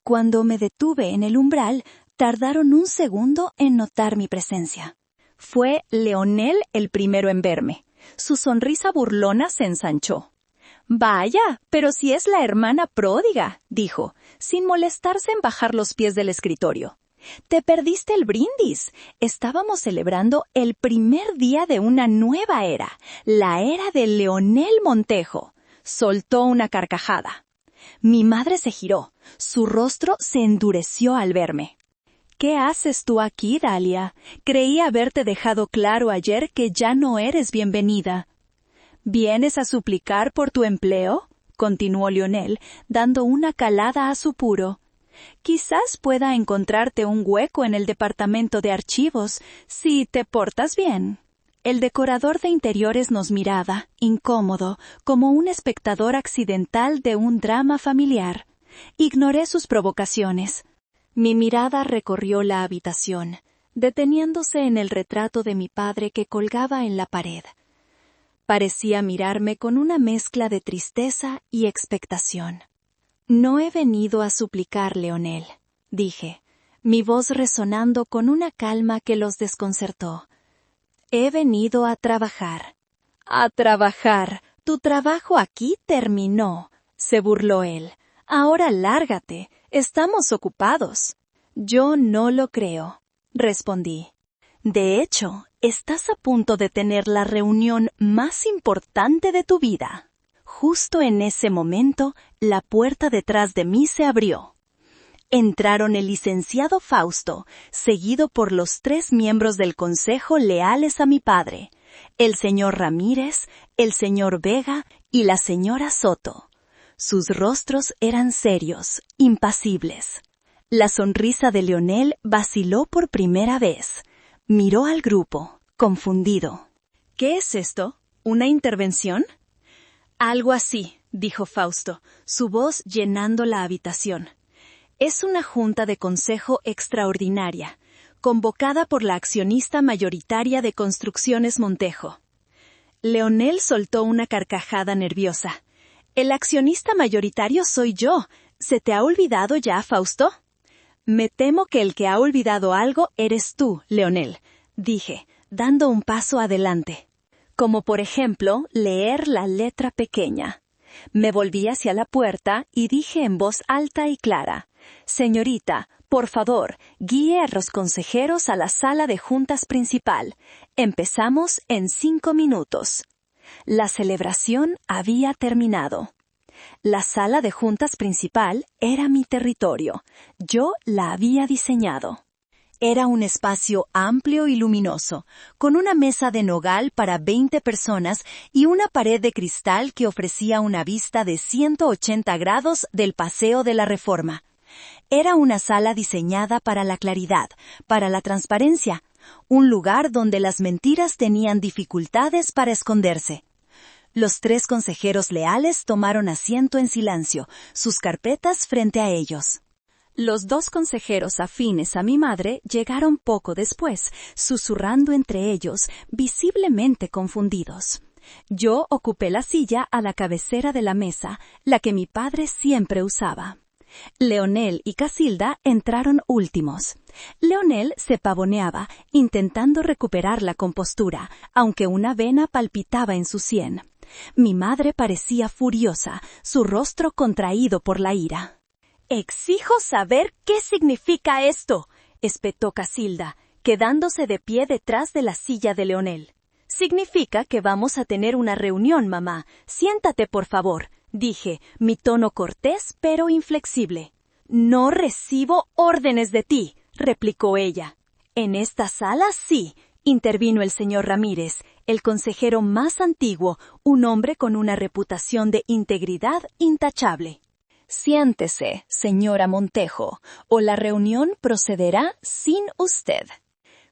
Cuando me detuve en el umbral, tardaron un segundo en notar mi presencia. Fue Leonel el primero en verme. Su sonrisa burlona se ensanchó. «Vaya, pero si es la hermana pródiga», dijo, sin molestarse en bajar los pies del escritorio. «Te perdiste el brindis. Estábamos celebrando el primer día de una nueva era, la era de Leonel Montejo». Soltó una carcajada. Mi madre se giró. Su rostro se endureció al verme. «¿Qué haces tú aquí, Dalia? Creí haberte dejado claro ayer que ya no eres bienvenida». «¿Vienes a suplicar por tu empleo?», continuó Leonel, dando una calada a su puro. «Quizás pueda encontrarte un hueco en el departamento de archivos, si te portas bien». El decorador de interiores nos miraba, incómodo, como un espectador accidental de un drama familiar. Ignoré sus provocaciones. Mi mirada recorrió la habitación, deteniéndose en el retrato de mi padre que colgaba en la pared. Parecía mirarme con una mezcla de tristeza y expectación. «No he venido a suplicar, Leonel», dije, mi voz resonando con una calma que los desconcertó. «He venido a trabajar». «¿A trabajar? Tu trabajo aquí terminó», se burló él. «Ahora lárgate, estamos ocupados». «Yo no lo creo», respondí. «De hecho, estás a punto de tener la reunión más importante de tu vida». Justo en ese momento, la puerta detrás de mí se abrió. Entraron el licenciado Fausto, seguido por los 3 miembros del consejo leales a mi padre, el señor Ramírez, el señor Vega y la señora Soto. Sus rostros eran serios, impasibles. La sonrisa de Leonel vaciló por primera vez. Miró al grupo, confundido. ¿Qué es esto? ¿Una intervención? Algo así, dijo Fausto, su voz llenando la habitación. Es una junta de consejo extraordinaria, convocada por la accionista mayoritaria de Construcciones Montejo. Leonel soltó una carcajada nerviosa. El accionista mayoritario soy yo. ¿Se te ha olvidado ya, Fausto? Me temo que el que ha olvidado algo eres tú, Leonel, dije, dando un paso adelante. Como por ejemplo, leer la letra pequeña. Me volví hacia la puerta y dije en voz alta y clara: Señorita, por favor, guíe a los consejeros a la sala de juntas principal. Empezamos en 5 minutos. La celebración había terminado. La sala de juntas principal era mi territorio. Yo la había diseñado. Era un espacio amplio y luminoso, con una mesa de nogal para 20 personas y una pared de cristal que ofrecía una vista de 180 grados del Paseo de la Reforma. Era una sala diseñada para la claridad, para la transparencia, un lugar donde las mentiras tenían dificultades para esconderse. Los 3 consejeros leales tomaron asiento en silencio, sus carpetas frente a ellos. Los 2 consejeros afines a mi madre llegaron poco después, susurrando entre ellos, visiblemente confundidos. Yo ocupé la silla a la cabecera de la mesa, la que mi padre siempre usaba. Leonel y Casilda entraron últimos. Leonel se pavoneaba, intentando recuperar la compostura, aunque una vena palpitaba en su sien. Mi madre parecía furiosa, su rostro contraído por la ira. «Exijo saber qué significa esto», espetó Casilda, quedándose de pie detrás de la silla de Leonel. «Significa que vamos a tener una reunión, mamá. Siéntate, por favor», dije, mi tono cortés pero inflexible. «No recibo órdenes de ti», replicó ella. «En esta sala sí», intervino el señor Ramírez, el consejero más antiguo, un hombre con una reputación de integridad intachable. «Siéntese, señora Montejo, o la reunión procederá sin usted».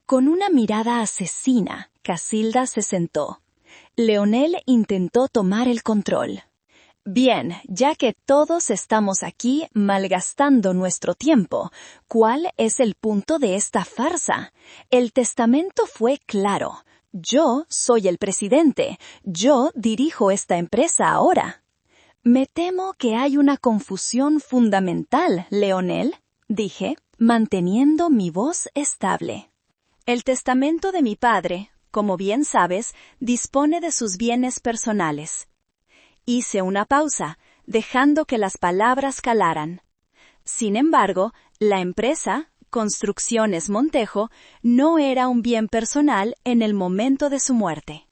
Con una mirada asesina, Casilda se sentó. Leonel intentó tomar el control. «Bien, ya que todos estamos aquí malgastando nuestro tiempo, ¿cuál es el punto de esta farsa? El testamento fue claro. Yo soy el presidente. Yo dirijo esta empresa ahora». «Me temo que hay una confusión fundamental, Leonel», dije, manteniendo mi voz estable. «El testamento de mi padre, como bien sabes, dispone de sus bienes personales». Hice una pausa, dejando que las palabras calaran. Sin embargo, la empresa, Construcciones Montejo, no era un bien personal en el momento de su muerte.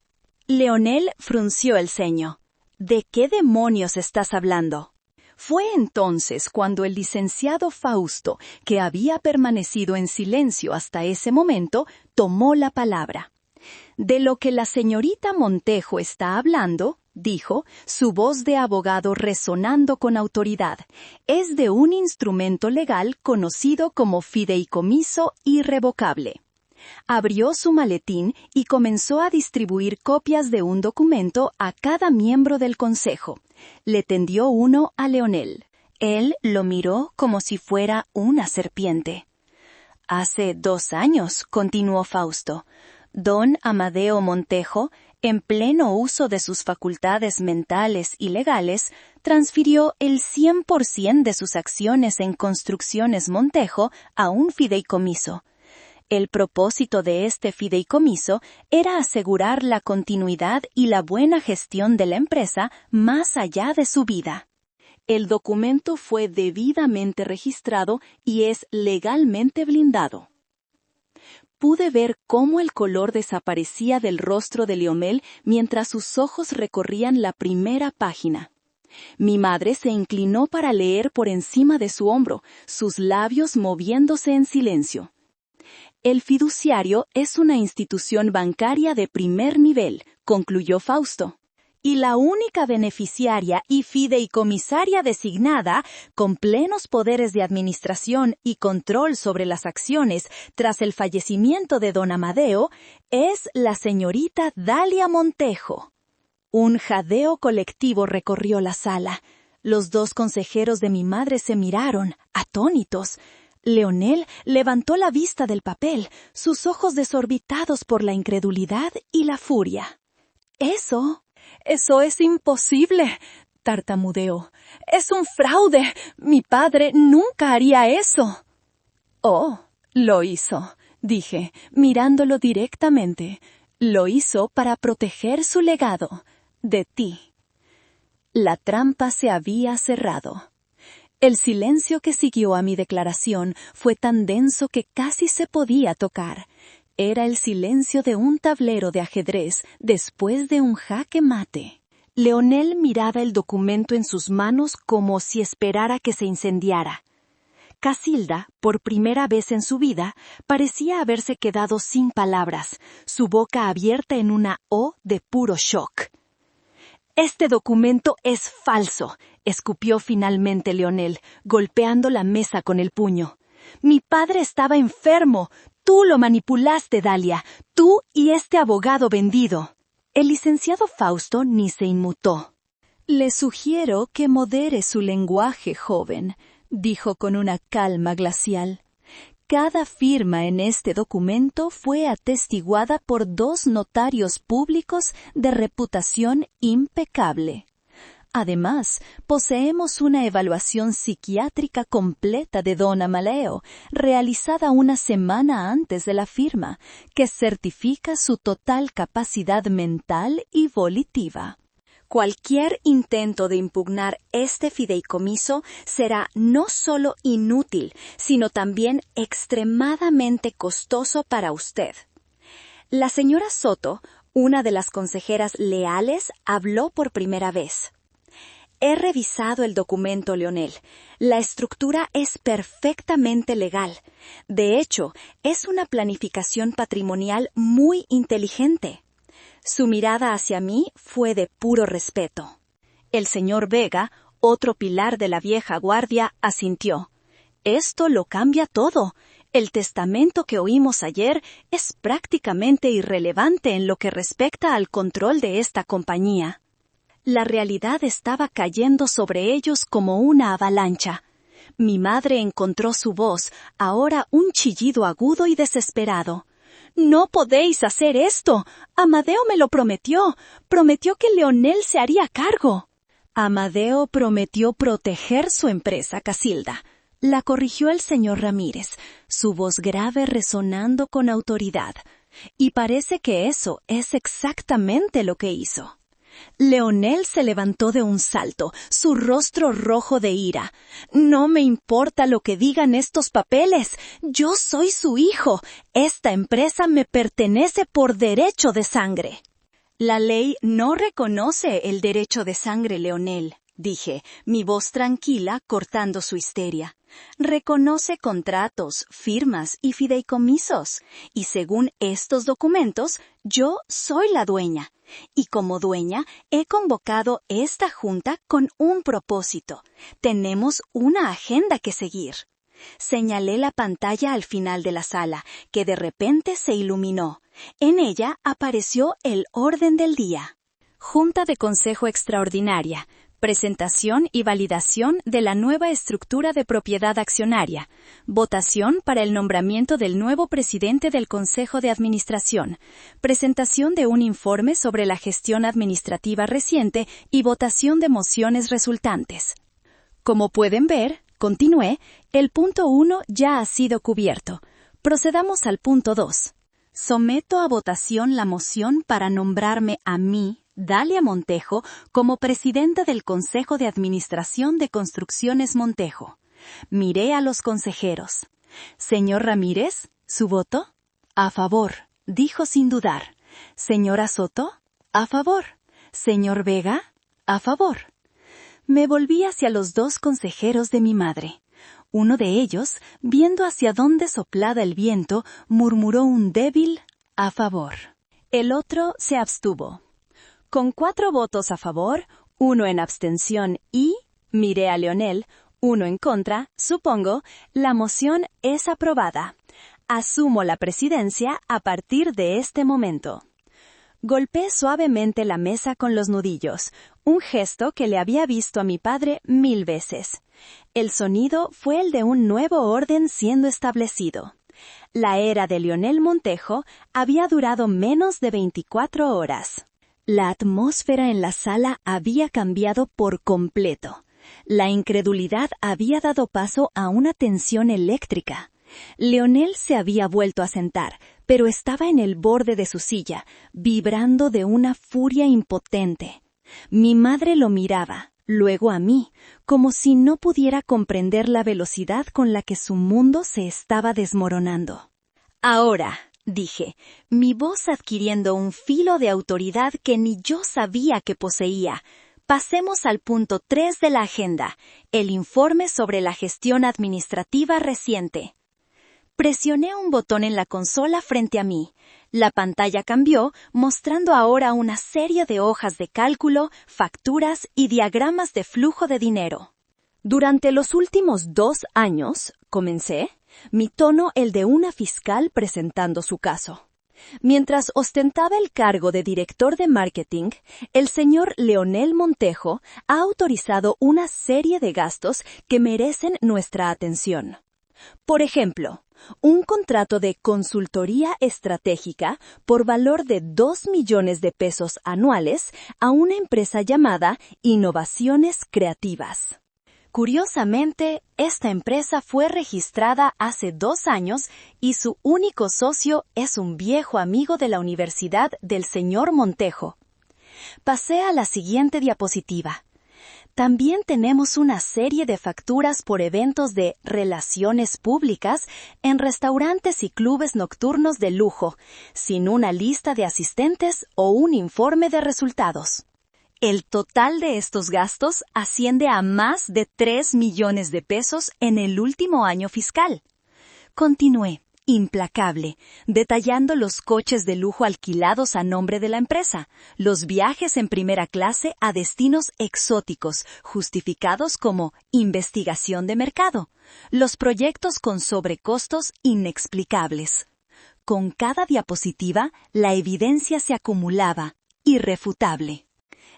Leonel frunció el ceño. «¿De qué demonios estás hablando?» Fue entonces cuando el licenciado Fausto, que había permanecido en silencio hasta ese momento, tomó la palabra. «De lo que la señorita Montejo está hablando», dijo, su voz de abogado resonando con autoridad, «es de un instrumento legal conocido como fideicomiso irrevocable». Abrió su maletín y comenzó a distribuir copias de un documento a cada miembro del consejo. Le tendió uno a Leonel. Él lo miró como si fuera una serpiente. «Hace 2 años», continuó Fausto, «don Amadeo Montejo, en pleno uso de sus facultades mentales y legales, transfirió el 100% de sus acciones en Construcciones Montejo a un fideicomiso. El propósito de este fideicomiso era asegurar la continuidad y la buena gestión de la empresa más allá de su vida. El documento fue debidamente registrado y es legalmente blindado». Pude ver cómo el color desaparecía del rostro de Leonel mientras sus ojos recorrían la primera página. Mi madre se inclinó para leer por encima de su hombro, sus labios moviéndose en silencio. El fiduciario es una institución bancaria de primer nivel, concluyó Fausto. Y la única beneficiaria y fideicomisaria designada, con plenos poderes de administración y control sobre las acciones tras el fallecimiento de don Amadeo, es la señorita Dalia Montejo. Un jadeo colectivo recorrió la sala. Los dos consejeros de mi madre se miraron, atónitos. Leonel levantó la vista del papel, sus ojos desorbitados por la incredulidad y la furia. Eso es imposible, tartamudeó. Es un fraude. Mi padre nunca haría eso. Oh, lo hizo, dije, mirándolo directamente. Lo hizo para proteger su legado, de ti. La trampa se había cerrado. El silencio que siguió a mi declaración fue tan denso que casi se podía tocar. Era el silencio de un tablero de ajedrez después de un jaque mate. Leonel miraba el documento en sus manos como si esperara que se incendiara. Casilda, por primera vez en su vida, parecía haberse quedado sin palabras, su boca abierta en una O de puro shock. «Este documento es falso», escupió finalmente Leonel, golpeando la mesa con el puño. «Mi padre estaba enfermo. Tú lo manipulaste, Dalia. Tú y este abogado vendido». El licenciado Fausto ni se inmutó. «Le sugiero que modere su lenguaje, joven», dijo con una calma glacial. «Cada firma en este documento fue atestiguada por 2 notarios públicos de reputación impecable. Además, poseemos una evaluación psiquiátrica completa de don Amadeo, realizada una semana antes de la firma, que certifica su total capacidad mental y volitiva. Cualquier intento de impugnar este fideicomiso será no solo inútil, sino también extremadamente costoso para usted». La señora Soto, una de las consejeras leales, habló por primera vez. «He revisado el documento, Leonel. La estructura es perfectamente legal. De hecho, es una planificación patrimonial muy inteligente». Su mirada hacia mí fue de puro respeto. El señor Vega, otro pilar de la vieja guardia, asintió. «Esto lo cambia todo. El testamento que oímos ayer es prácticamente irrelevante en lo que respecta al control de esta compañía». La realidad estaba cayendo sobre ellos como una avalancha. Mi madre encontró su voz, ahora un chillido agudo y desesperado. «No podéis hacer esto. Amadeo me lo prometió. Prometió que Leonel se haría cargo». «Amadeo prometió proteger su empresa, Casilda», la corrigió el señor Ramírez, su voz grave resonando con autoridad. «Y parece que eso es exactamente lo que hizo». Leonel se levantó de un salto, su rostro rojo de ira. «No me importa lo que digan estos papeles. Yo soy su hijo. Esta empresa me pertenece por derecho de sangre». «La ley no reconoce el derecho de sangre, Leonel», dije, mi voz tranquila cortando su histeria. «Reconoce contratos, firmas y fideicomisos. Y según estos documentos, yo soy la dueña. Y como dueña, he convocado esta junta con un propósito. Tenemos una agenda que seguir». Señalé la pantalla al final de la sala, que de repente se iluminó. En ella apareció el orden del día. Junta de Consejo Extraordinaria. Presentación y validación de la nueva estructura de propiedad accionaria. Votación para el nombramiento del nuevo presidente del Consejo de Administración. Presentación de un informe sobre la gestión administrativa reciente y votación de mociones resultantes. Como pueden ver, continué, el punto 1 ya ha sido cubierto. Procedamos al punto 2. Someto a votación la moción para nombrarme a mí, Dalia Montejo, como presidenta del Consejo de Administración de Construcciones Montejo. Miré a los consejeros. «Señor Ramírez, ¿su voto?» «A favor», dijo sin dudar. «Señora Soto?» «A favor». «Señor Vega?» «A favor». Me volví hacia los dos consejeros de mi madre. Uno de ellos, viendo hacia dónde soplaba el viento, murmuró un débil «a favor». El otro se abstuvo. Con 4 votos a favor, 1 en abstención y, miré a Leonel, 1 en contra, supongo, la moción es aprobada. Asumo la presidencia a partir de este momento. Golpeé suavemente la mesa con los nudillos, un gesto que le había visto a mi padre 1000 veces. El sonido fue el de un nuevo orden siendo establecido. La era de Leonel Montejo había durado menos de 24 horas. La atmósfera en la sala había cambiado por completo. La incredulidad había dado paso a una tensión eléctrica. Leonel se había vuelto a sentar, pero estaba en el borde de su silla, vibrando de una furia impotente. Mi madre lo miraba, luego a mí, como si no pudiera comprender la velocidad con la que su mundo se estaba desmoronando. «Ahora», dije, mi voz adquiriendo un filo de autoridad que ni yo sabía que poseía, «pasemos al punto 3 de la agenda, el informe sobre la gestión administrativa reciente». Presioné un botón en la consola frente a mí. La pantalla cambió, mostrando ahora una serie de hojas de cálculo, facturas y diagramas de flujo de dinero. Durante los últimos 2 años, comencé, mi tono el de una fiscal presentando su caso. Mientras ostentaba el cargo de director de marketing, el señor Leonel Montejo ha autorizado una serie de gastos que merecen nuestra atención. Por ejemplo, un contrato de consultoría estratégica por valor de 2 millones de pesos anuales a una empresa llamada Innovaciones Creativas. Curiosamente, esta empresa fue registrada hace 2 años y su único socio es un viejo amigo de la universidad del señor Montejo. Pasé a la siguiente diapositiva. También tenemos una serie de facturas por eventos de relaciones públicas en restaurantes y clubes nocturnos de lujo, sin una lista de asistentes o un informe de resultados. El total de estos gastos asciende a más de 3 millones de pesos en el último año fiscal. Continué, implacable, detallando los coches de lujo alquilados a nombre de la empresa, los viajes en primera clase a destinos exóticos, justificados como investigación de mercado, los proyectos con sobrecostos inexplicables. Con cada diapositiva, la evidencia se acumulaba, irrefutable.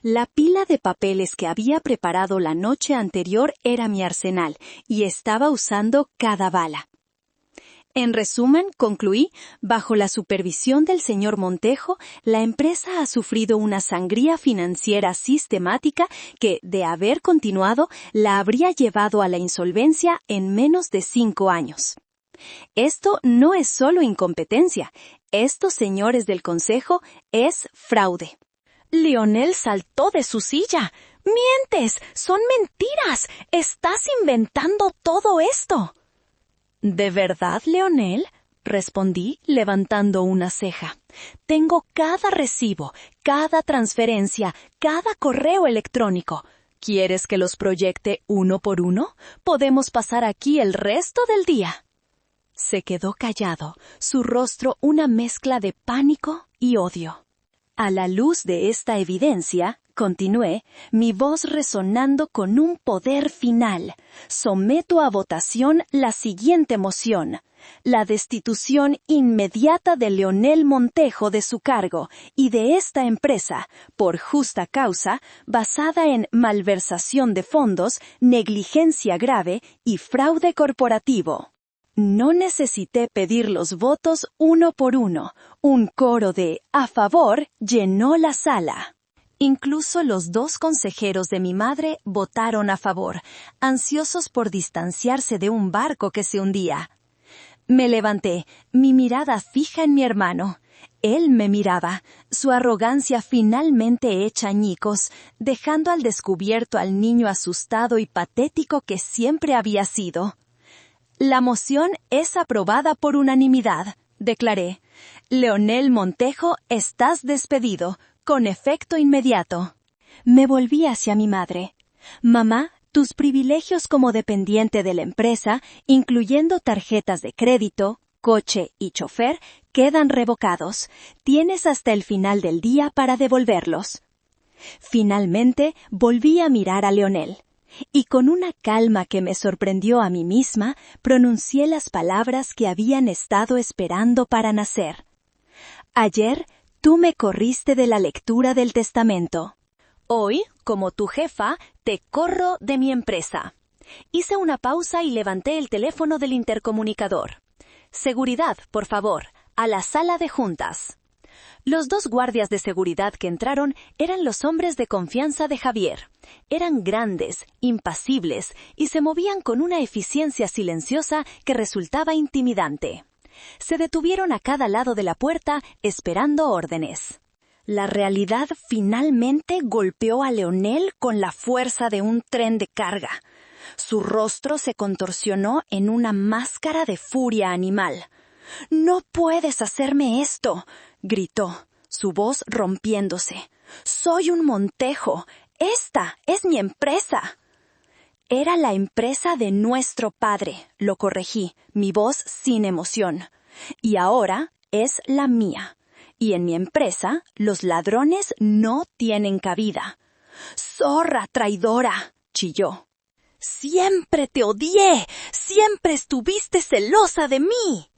La pila de papeles que había preparado la noche anterior era mi arsenal, y estaba usando cada bala. En resumen, concluí, bajo la supervisión del señor Montejo, la empresa ha sufrido una sangría financiera sistemática que, de haber continuado, la habría llevado a la insolvencia en menos de 5 años. Esto no es solo incompetencia, esto, señores del Consejo, es fraude. Leonel saltó de su silla. «¡Mientes! ¡Son mentiras! ¡Estás inventando todo esto!». «¿De verdad, Leonel?», respondí, levantando una ceja. «Tengo cada recibo, cada transferencia, cada correo electrónico. ¿Quieres que los proyecte uno por uno? Podemos pasar aquí el resto del día». Se quedó callado, su rostro una mezcla de pánico y odio. A la luz de esta evidencia, continué, mi voz resonando con un poder final, someto a votación la siguiente moción: la destitución inmediata de Leonel Montejo de su cargo y de esta empresa, por justa causa, basada en malversación de fondos, negligencia grave y fraude corporativo. No necesité pedir los votos uno por uno. Un coro de «a favor» llenó la sala. Incluso los 2 consejeros de mi madre votaron a favor, ansiosos por distanciarse de un barco que se hundía. Me levanté, mi mirada fija en mi hermano. Él me miraba, su arrogancia finalmente hecha añicos, dejando al descubierto al niño asustado y patético que siempre había sido. «La moción es aprobada por unanimidad», declaré. «Leonel Montejo, estás despedido, con efecto inmediato». Me volví hacia mi madre. Mamá, tus privilegios como dependiente de la empresa, incluyendo tarjetas de crédito, coche y chofer, quedan revocados. Tienes hasta el final del día para devolverlos. Finalmente, volví a mirar a Leonel, y con una calma que me sorprendió a mí misma, pronuncié las palabras que habían estado esperando para nacer. Ayer, tú me corriste de la lectura del testamento. Hoy, como tu jefa, te corro de mi empresa. Hice una pausa y levanté el teléfono del intercomunicador. Seguridad, por favor, a la sala de juntas. Los 2 guardias de seguridad que entraron eran los hombres de confianza de Javier. Eran grandes, impasibles y se movían con una eficiencia silenciosa que resultaba intimidante. Se detuvieron a cada lado de la puerta esperando órdenes. La realidad finalmente golpeó a Leonel con la fuerza de un tren de carga. Su rostro se contorsionó en una máscara de furia animal. «¡No puedes hacerme esto!», gritó, su voz rompiéndose. «Soy un Montejo. Esta es mi empresa». «Era la empresa de nuestro padre», lo corregí, mi voz sin emoción. «Y ahora es la mía. Y en mi empresa, los ladrones no tienen cabida». «¡Zorra traidora!», chilló. «¡Siempre te odié! ¡Siempre estuviste celosa de mí!».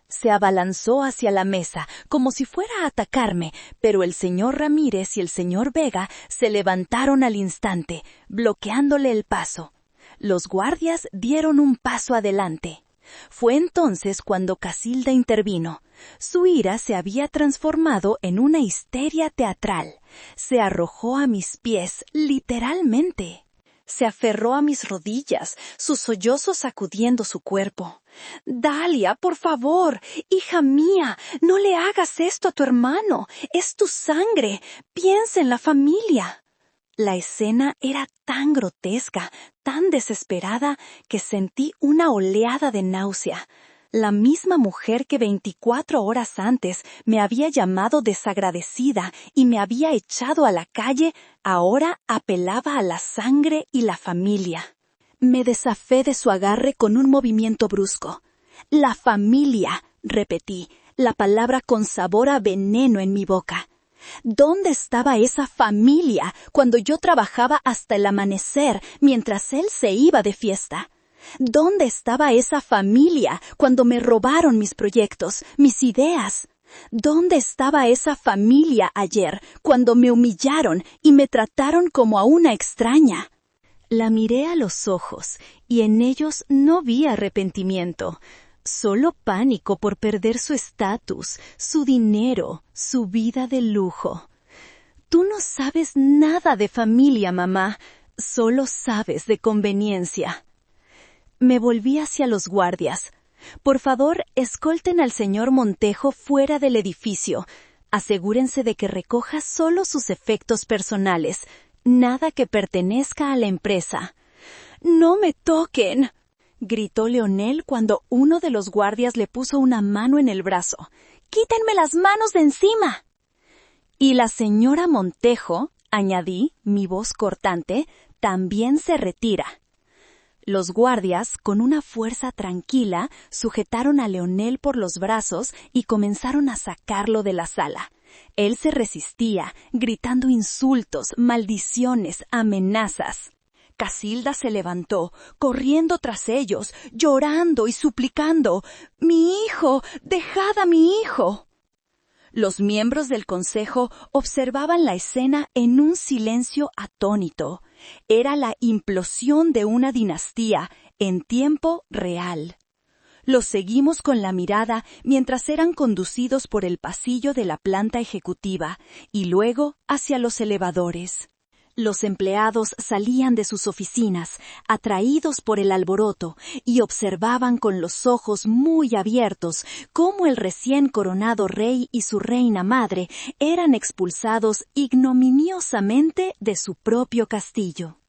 Se abalanzó hacia la mesa, como si fuera a atacarme, pero el señor Ramírez y el señor Vega se levantaron al instante, bloqueándole el paso. Los guardias dieron un paso adelante. Fue entonces cuando Casilda intervino. Su ira se había transformado en una histeria teatral. Se arrojó a mis pies, literalmente. Se aferró a mis rodillas, sus sollozos sacudiendo su cuerpo. «Dalia, por favor, hija mía, no le hagas esto a tu hermano. Es tu sangre. Piensa en la familia». La escena era tan grotesca, tan desesperada, que sentí una oleada de náusea. La misma mujer que 24 horas antes me había llamado desagradecida y me había echado a la calle, ahora apelaba a la sangre y la familia. Me desafé de su agarre con un movimiento brusco. «La familia», repetí, la palabra con sabor a veneno en mi boca. ¿Dónde estaba esa familia cuando yo trabajaba hasta el amanecer mientras él se iba de fiesta? ¿Dónde estaba esa familia cuando me robaron mis proyectos, mis ideas? ¿Dónde estaba esa familia ayer cuando me humillaron y me trataron como a una extraña? La miré a los ojos y en ellos no vi arrepentimiento, solo pánico por perder su estatus, su dinero, su vida de lujo. «Tú no sabes nada de familia, mamá, solo sabes de conveniencia». Me volví hacia los guardias. «Por favor, escolten al señor Montejo fuera del edificio. Asegúrense de que recoja solo sus efectos personales, nada que pertenezca a la empresa». «¡No me toquen!», gritó Leonel cuando uno de los guardias le puso una mano en el brazo. «¡Quítenme las manos de encima!». «Y la señora Montejo», añadí, mi voz cortante, «también se retira». Los guardias, con una fuerza tranquila, sujetaron a Leonel por los brazos y comenzaron a sacarlo de la sala. Él se resistía, gritando insultos, maldiciones, amenazas. Casilda se levantó, corriendo tras ellos, llorando y suplicando: «¡Mi hijo! ¡Dejad a mi hijo!». Los miembros del consejo observaban la escena en un silencio atónito. Era la implosión de una dinastía en tiempo real. Los seguimos con la mirada mientras eran conducidos por el pasillo de la planta ejecutiva y luego hacia los elevadores. Los empleados salían de sus oficinas, atraídos por el alboroto, y observaban con los ojos muy abiertos cómo el recién coronado rey y su reina madre eran expulsados ignominiosamente de su propio castillo.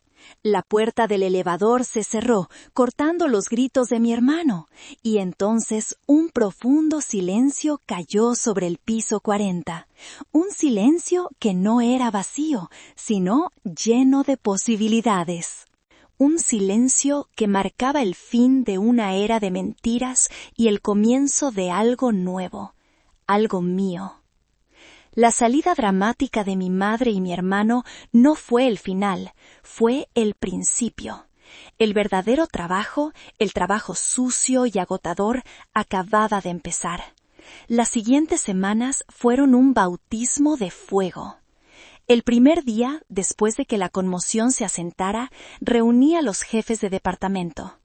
La puerta del elevador se cerró, cortando los gritos de mi hermano, y entonces un profundo silencio cayó sobre el piso 40. Un silencio que no era vacío, sino lleno de posibilidades. Un silencio que marcaba el fin de una era de mentiras y el comienzo de algo nuevo, algo mío. La salida dramática de mi madre y mi hermano no fue el final, fue el principio. El verdadero trabajo, el trabajo sucio y agotador, acababa de empezar. Las siguientes semanas fueron un bautismo de fuego. El primer día, después de que la conmoción se asentara, reuní a los jefes de departamento.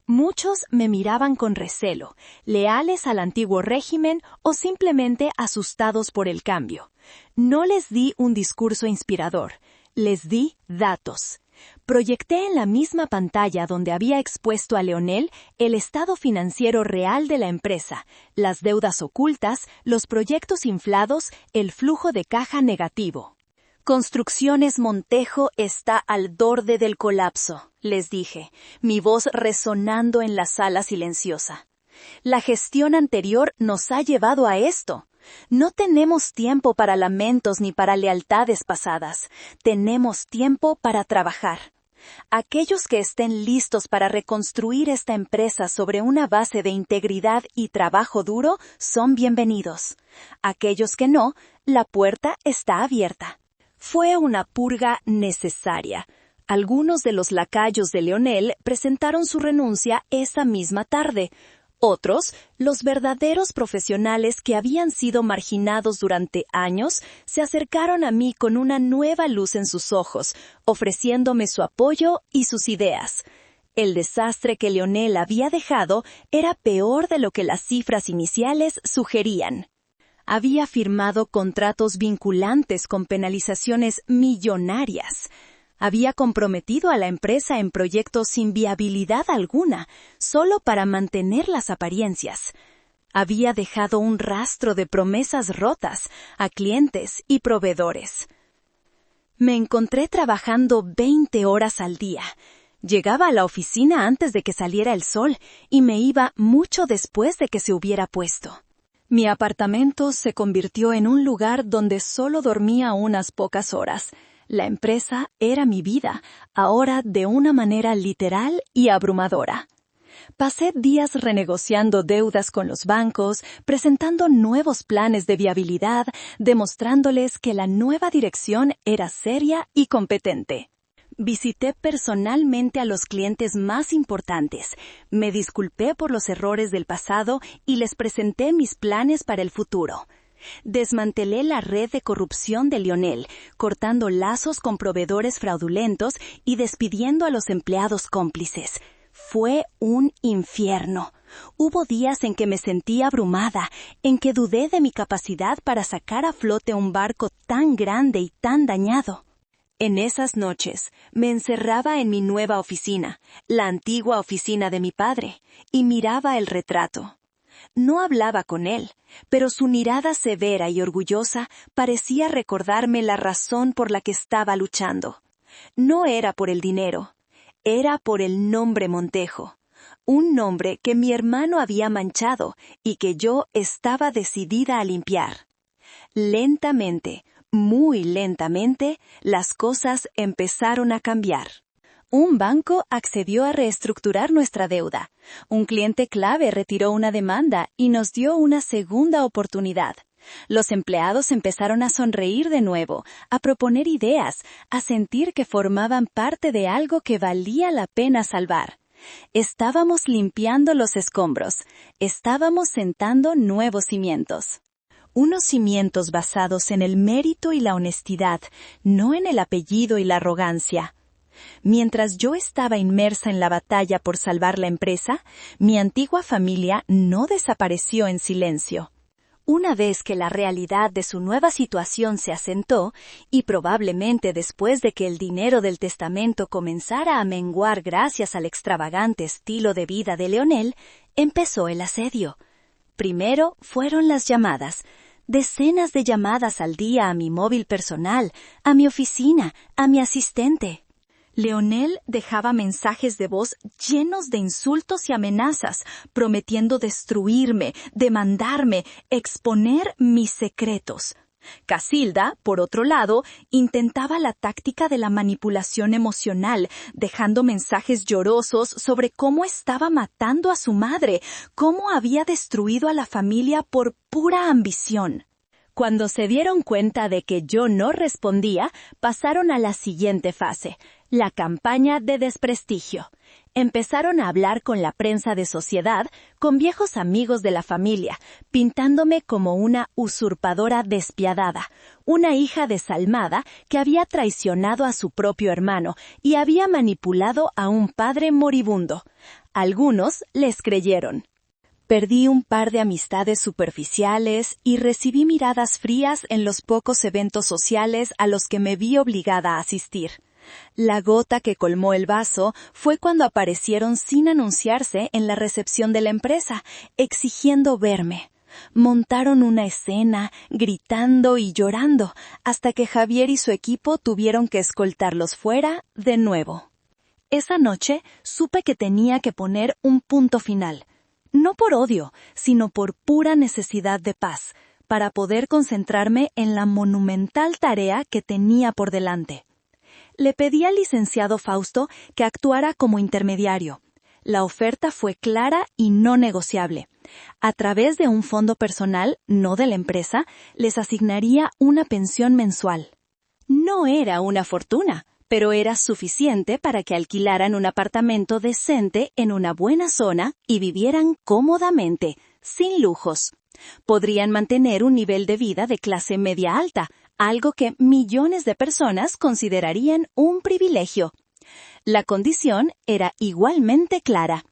Muchos me miraban con recelo, leales al antiguo régimen o simplemente asustados por el cambio. No les di un discurso inspirador, les di datos. Proyecté en la misma pantalla donde había expuesto a Leonel el estado financiero real de la empresa, las deudas ocultas, los proyectos inflados, el flujo de caja negativo. Construcciones Montejo está al borde del colapso, les dije, mi voz resonando en la sala silenciosa. La gestión anterior nos ha llevado a esto. No tenemos tiempo para lamentos ni para lealtades pasadas. Tenemos tiempo para trabajar. Aquellos que estén listos para reconstruir esta empresa sobre una base de integridad y trabajo duro son bienvenidos. Aquellos que no, la puerta está abierta. Fue una purga necesaria. Algunos de los lacayos de Leonel presentaron su renuncia esa misma tarde. Otros, los verdaderos profesionales que habían sido marginados durante años, se acercaron a mí con una nueva luz en sus ojos, ofreciéndome su apoyo y sus ideas. El desastre que Leonel había dejado era peor de lo que las cifras iniciales sugerían. Había firmado contratos vinculantes con penalizaciones millonarias. Había comprometido a la empresa en proyectos sin viabilidad alguna, solo para mantener las apariencias. Había dejado un rastro de promesas rotas a clientes y proveedores. Me encontré trabajando 20 horas al día. Llegaba a la oficina antes de que saliera el sol y me iba mucho después de que se hubiera puesto. Mi apartamento se convirtió en un lugar donde solo dormía unas pocas horas. La empresa era mi vida, ahora de una manera literal y abrumadora. Pasé días renegociando deudas con los bancos, presentando nuevos planes de viabilidad, demostrándoles que la nueva dirección era seria y competente. Visité personalmente a los clientes más importantes, me disculpé por los errores del pasado y les presenté mis planes para el futuro. Desmantelé la red de corrupción de Leonel, cortando lazos con proveedores fraudulentos y despidiendo a los empleados cómplices. Fue un infierno. Hubo días en que me sentí abrumada, en que dudé de mi capacidad para sacar a flote un barco tan grande y tan dañado. En esas noches me encerraba en mi nueva oficina, la antigua oficina de mi padre, y miraba el retrato. No hablaba con él, pero su mirada severa y orgullosa parecía recordarme la razón por la que estaba luchando. No era por el dinero, era por el nombre Montejo, un nombre que mi hermano había manchado y que yo estaba decidida a limpiar. Lentamente, muy lentamente, las cosas empezaron a cambiar. Un banco accedió a reestructurar nuestra deuda. Un cliente clave retiró una demanda y nos dio una segunda oportunidad. Los empleados empezaron a sonreír de nuevo, a proponer ideas, a sentir que formaban parte de algo que valía la pena salvar. Estábamos limpiando los escombros, estábamos sentando nuevos cimientos. Unos cimientos basados en el mérito y la honestidad, no en el apellido y la arrogancia. Mientras yo estaba inmersa en la batalla por salvar la empresa, mi antigua familia no desapareció en silencio. Una vez que la realidad de su nueva situación se asentó, y probablemente después de que el dinero del testamento comenzara a menguar gracias al extravagante estilo de vida de Leonel, empezó el asedio. Primero fueron las llamadas. Decenas de llamadas al día a mi móvil personal, a mi oficina, a mi asistente. Leonel dejaba mensajes de voz llenos de insultos y amenazas, prometiendo destruirme, demandarme, exponer mis secretos. Casilda, por otro lado, intentaba la táctica de la manipulación emocional, dejando mensajes llorosos sobre cómo estaba matando a su madre, cómo había destruido a la familia por pura ambición. Cuando se dieron cuenta de que yo no respondía, pasaron a la siguiente fase, la campaña de desprestigio. Empezaron a hablar con la prensa de sociedad, con viejos amigos de la familia, pintándome como una usurpadora despiadada, una hija desalmada que había traicionado a su propio hermano y había manipulado a un padre moribundo. Algunos les creyeron. Perdí un par de amistades superficiales y recibí miradas frías en los pocos eventos sociales a los que me vi obligada a asistir. La gota que colmó el vaso fue cuando aparecieron sin anunciarse en la recepción de la empresa, exigiendo verme. Montaron una escena, gritando y llorando, hasta que Javier y su equipo tuvieron que escoltarlos fuera de nuevo. Esa noche supe que tenía que poner un punto final. No por odio, sino por pura necesidad de paz, para poder concentrarme en la monumental tarea que tenía por delante. Le pedí al licenciado Fausto que actuara como intermediario. La oferta fue clara y no negociable. A través de un fondo personal, no de la empresa, les asignaría una pensión mensual. No era una fortuna, pero era suficiente para que alquilaran un apartamento decente en una buena zona y vivieran cómodamente, sin lujos. Podrían mantener un nivel de vida de clase media alta, algo que millones de personas considerarían un privilegio. La condición era igualmente clara.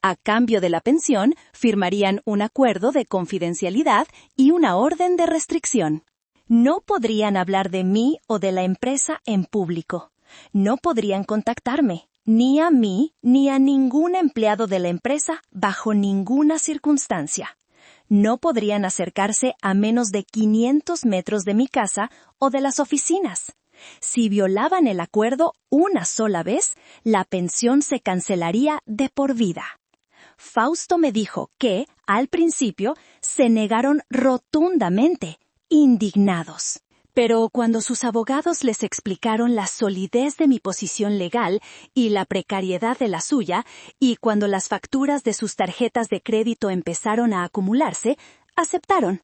A cambio de la pensión, firmarían un acuerdo de confidencialidad y una orden de restricción. No podrían hablar de mí o de la empresa en público. No podrían contactarme, ni a mí ni a ningún empleado de la empresa bajo ninguna circunstancia. No podrían acercarse a menos de 500 metros de mi casa o de las oficinas. Si violaban el acuerdo una sola vez, la pensión se cancelaría de por vida. Fausto me dijo que, al principio, se negaron rotundamente, indignados. Pero cuando sus abogados les explicaron la solidez de mi posición legal y la precariedad de la suya, y cuando las facturas de sus tarjetas de crédito empezaron a acumularse, aceptaron.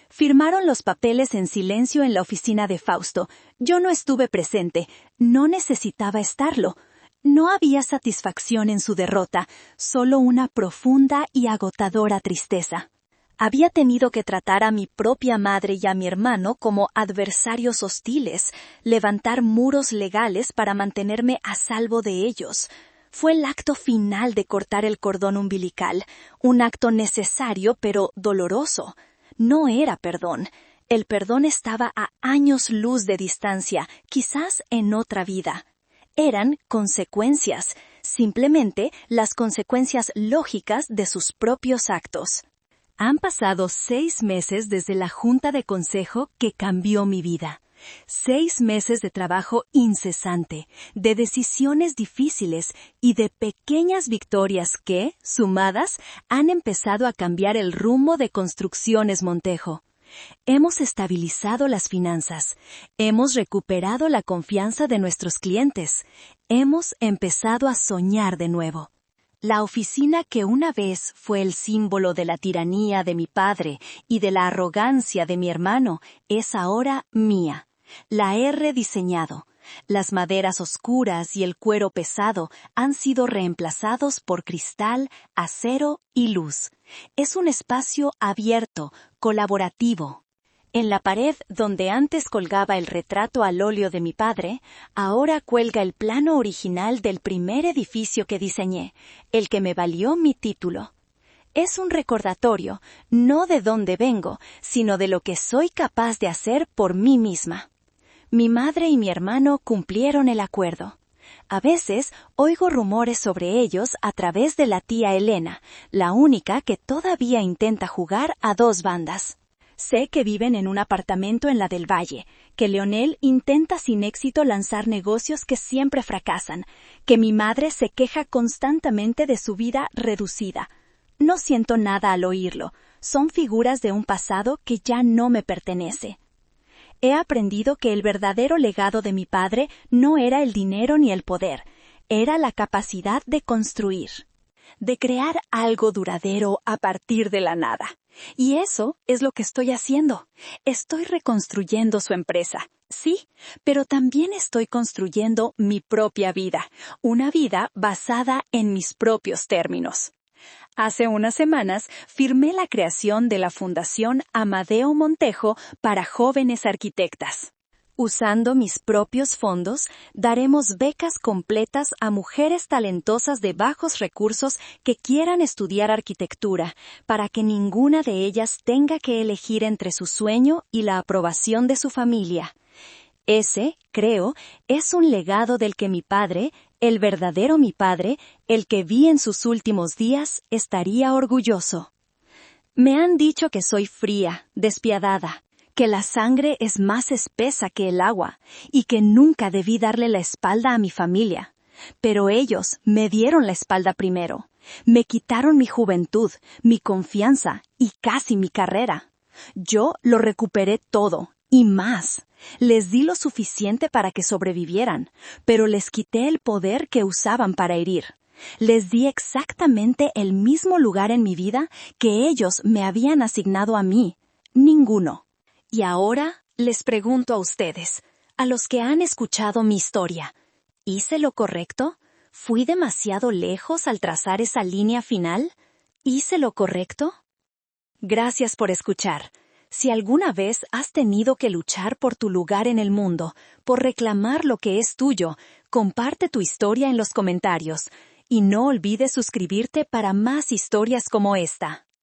Firmaron los papeles en silencio en la oficina de Fausto. Yo no estuve presente, no necesitaba estarlo. No había satisfacción en su derrota, solo una profunda y agotadora tristeza. Había tenido que tratar a mi propia madre y a mi hermano como adversarios hostiles, levantar muros legales para mantenerme a salvo de ellos. Fue el acto final de cortar el cordón umbilical, un acto necesario pero doloroso. No era perdón. El perdón estaba a años luz de distancia, quizás en otra vida. Eran consecuencias, simplemente las consecuencias lógicas de sus propios actos. Han pasado 6 meses desde la junta de consejo que cambió mi vida. 6 meses de trabajo incesante, de decisiones difíciles y de pequeñas victorias que, sumadas, han empezado a cambiar el rumbo de Construcciones Montejo. Hemos estabilizado las finanzas, hemos recuperado la confianza de nuestros clientes, hemos empezado a soñar de nuevo. La oficina que una vez fue el símbolo de la tiranía de mi padre y de la arrogancia de mi hermano es ahora mía. La he rediseñado. Las maderas oscuras y el cuero pesado han sido reemplazados por cristal, acero y luz. Es un espacio abierto, colaborativo. En la pared donde antes colgaba el retrato al óleo de mi padre, ahora cuelga el plano original del primer edificio que diseñé, el que me valió mi título. Es un recordatorio, no de dónde vengo, sino de lo que soy capaz de hacer por mí misma. Mi madre y mi hermano cumplieron el acuerdo. A veces oigo rumores sobre ellos a través de la tía Elena, la única que todavía intenta jugar a 2 bandas. Sé que viven en un apartamento en la del Valle, que Leonel intenta sin éxito lanzar negocios que siempre fracasan, que mi madre se queja constantemente de su vida reducida. No siento nada al oírlo, son figuras de un pasado que ya no me pertenece. He aprendido que el verdadero legado de mi padre no era el dinero ni el poder, era la capacidad de construir, de crear algo duradero a partir de la nada. Y eso es lo que estoy haciendo. Estoy reconstruyendo su empresa, sí, pero también estoy construyendo mi propia vida, una vida basada en mis propios términos. Hace unas semanas firmé la creación de la Fundación Amadeo Montejo para jóvenes arquitectas. Usando mis propios fondos, daremos becas completas a mujeres talentosas de bajos recursos que quieran estudiar arquitectura, para que ninguna de ellas tenga que elegir entre su sueño y la aprobación de su familia. Ese, creo, es un legado del que mi padre, el verdadero mi padre, el que vi en sus últimos días, estaría orgulloso. Me han dicho que soy fría, despiadada, que la sangre es más espesa que el agua y que nunca debí darle la espalda a mi familia. Pero ellos me dieron la espalda primero. Me quitaron mi juventud, mi confianza y casi mi carrera. Yo lo recuperé todo y más. Les di lo suficiente para que sobrevivieran, pero les quité el poder que usaban para herir. Les di exactamente el mismo lugar en mi vida que ellos me habían asignado a mí. Ninguno. Y ahora les pregunto a ustedes, a los que han escuchado mi historia, ¿hice lo correcto? ¿Fui demasiado lejos al trazar esa línea final? ¿Hice lo correcto? Gracias por escuchar. Si alguna vez has tenido que luchar por tu lugar en el mundo, por reclamar lo que es tuyo, comparte tu historia en los comentarios y no olvides suscribirte para más historias como esta.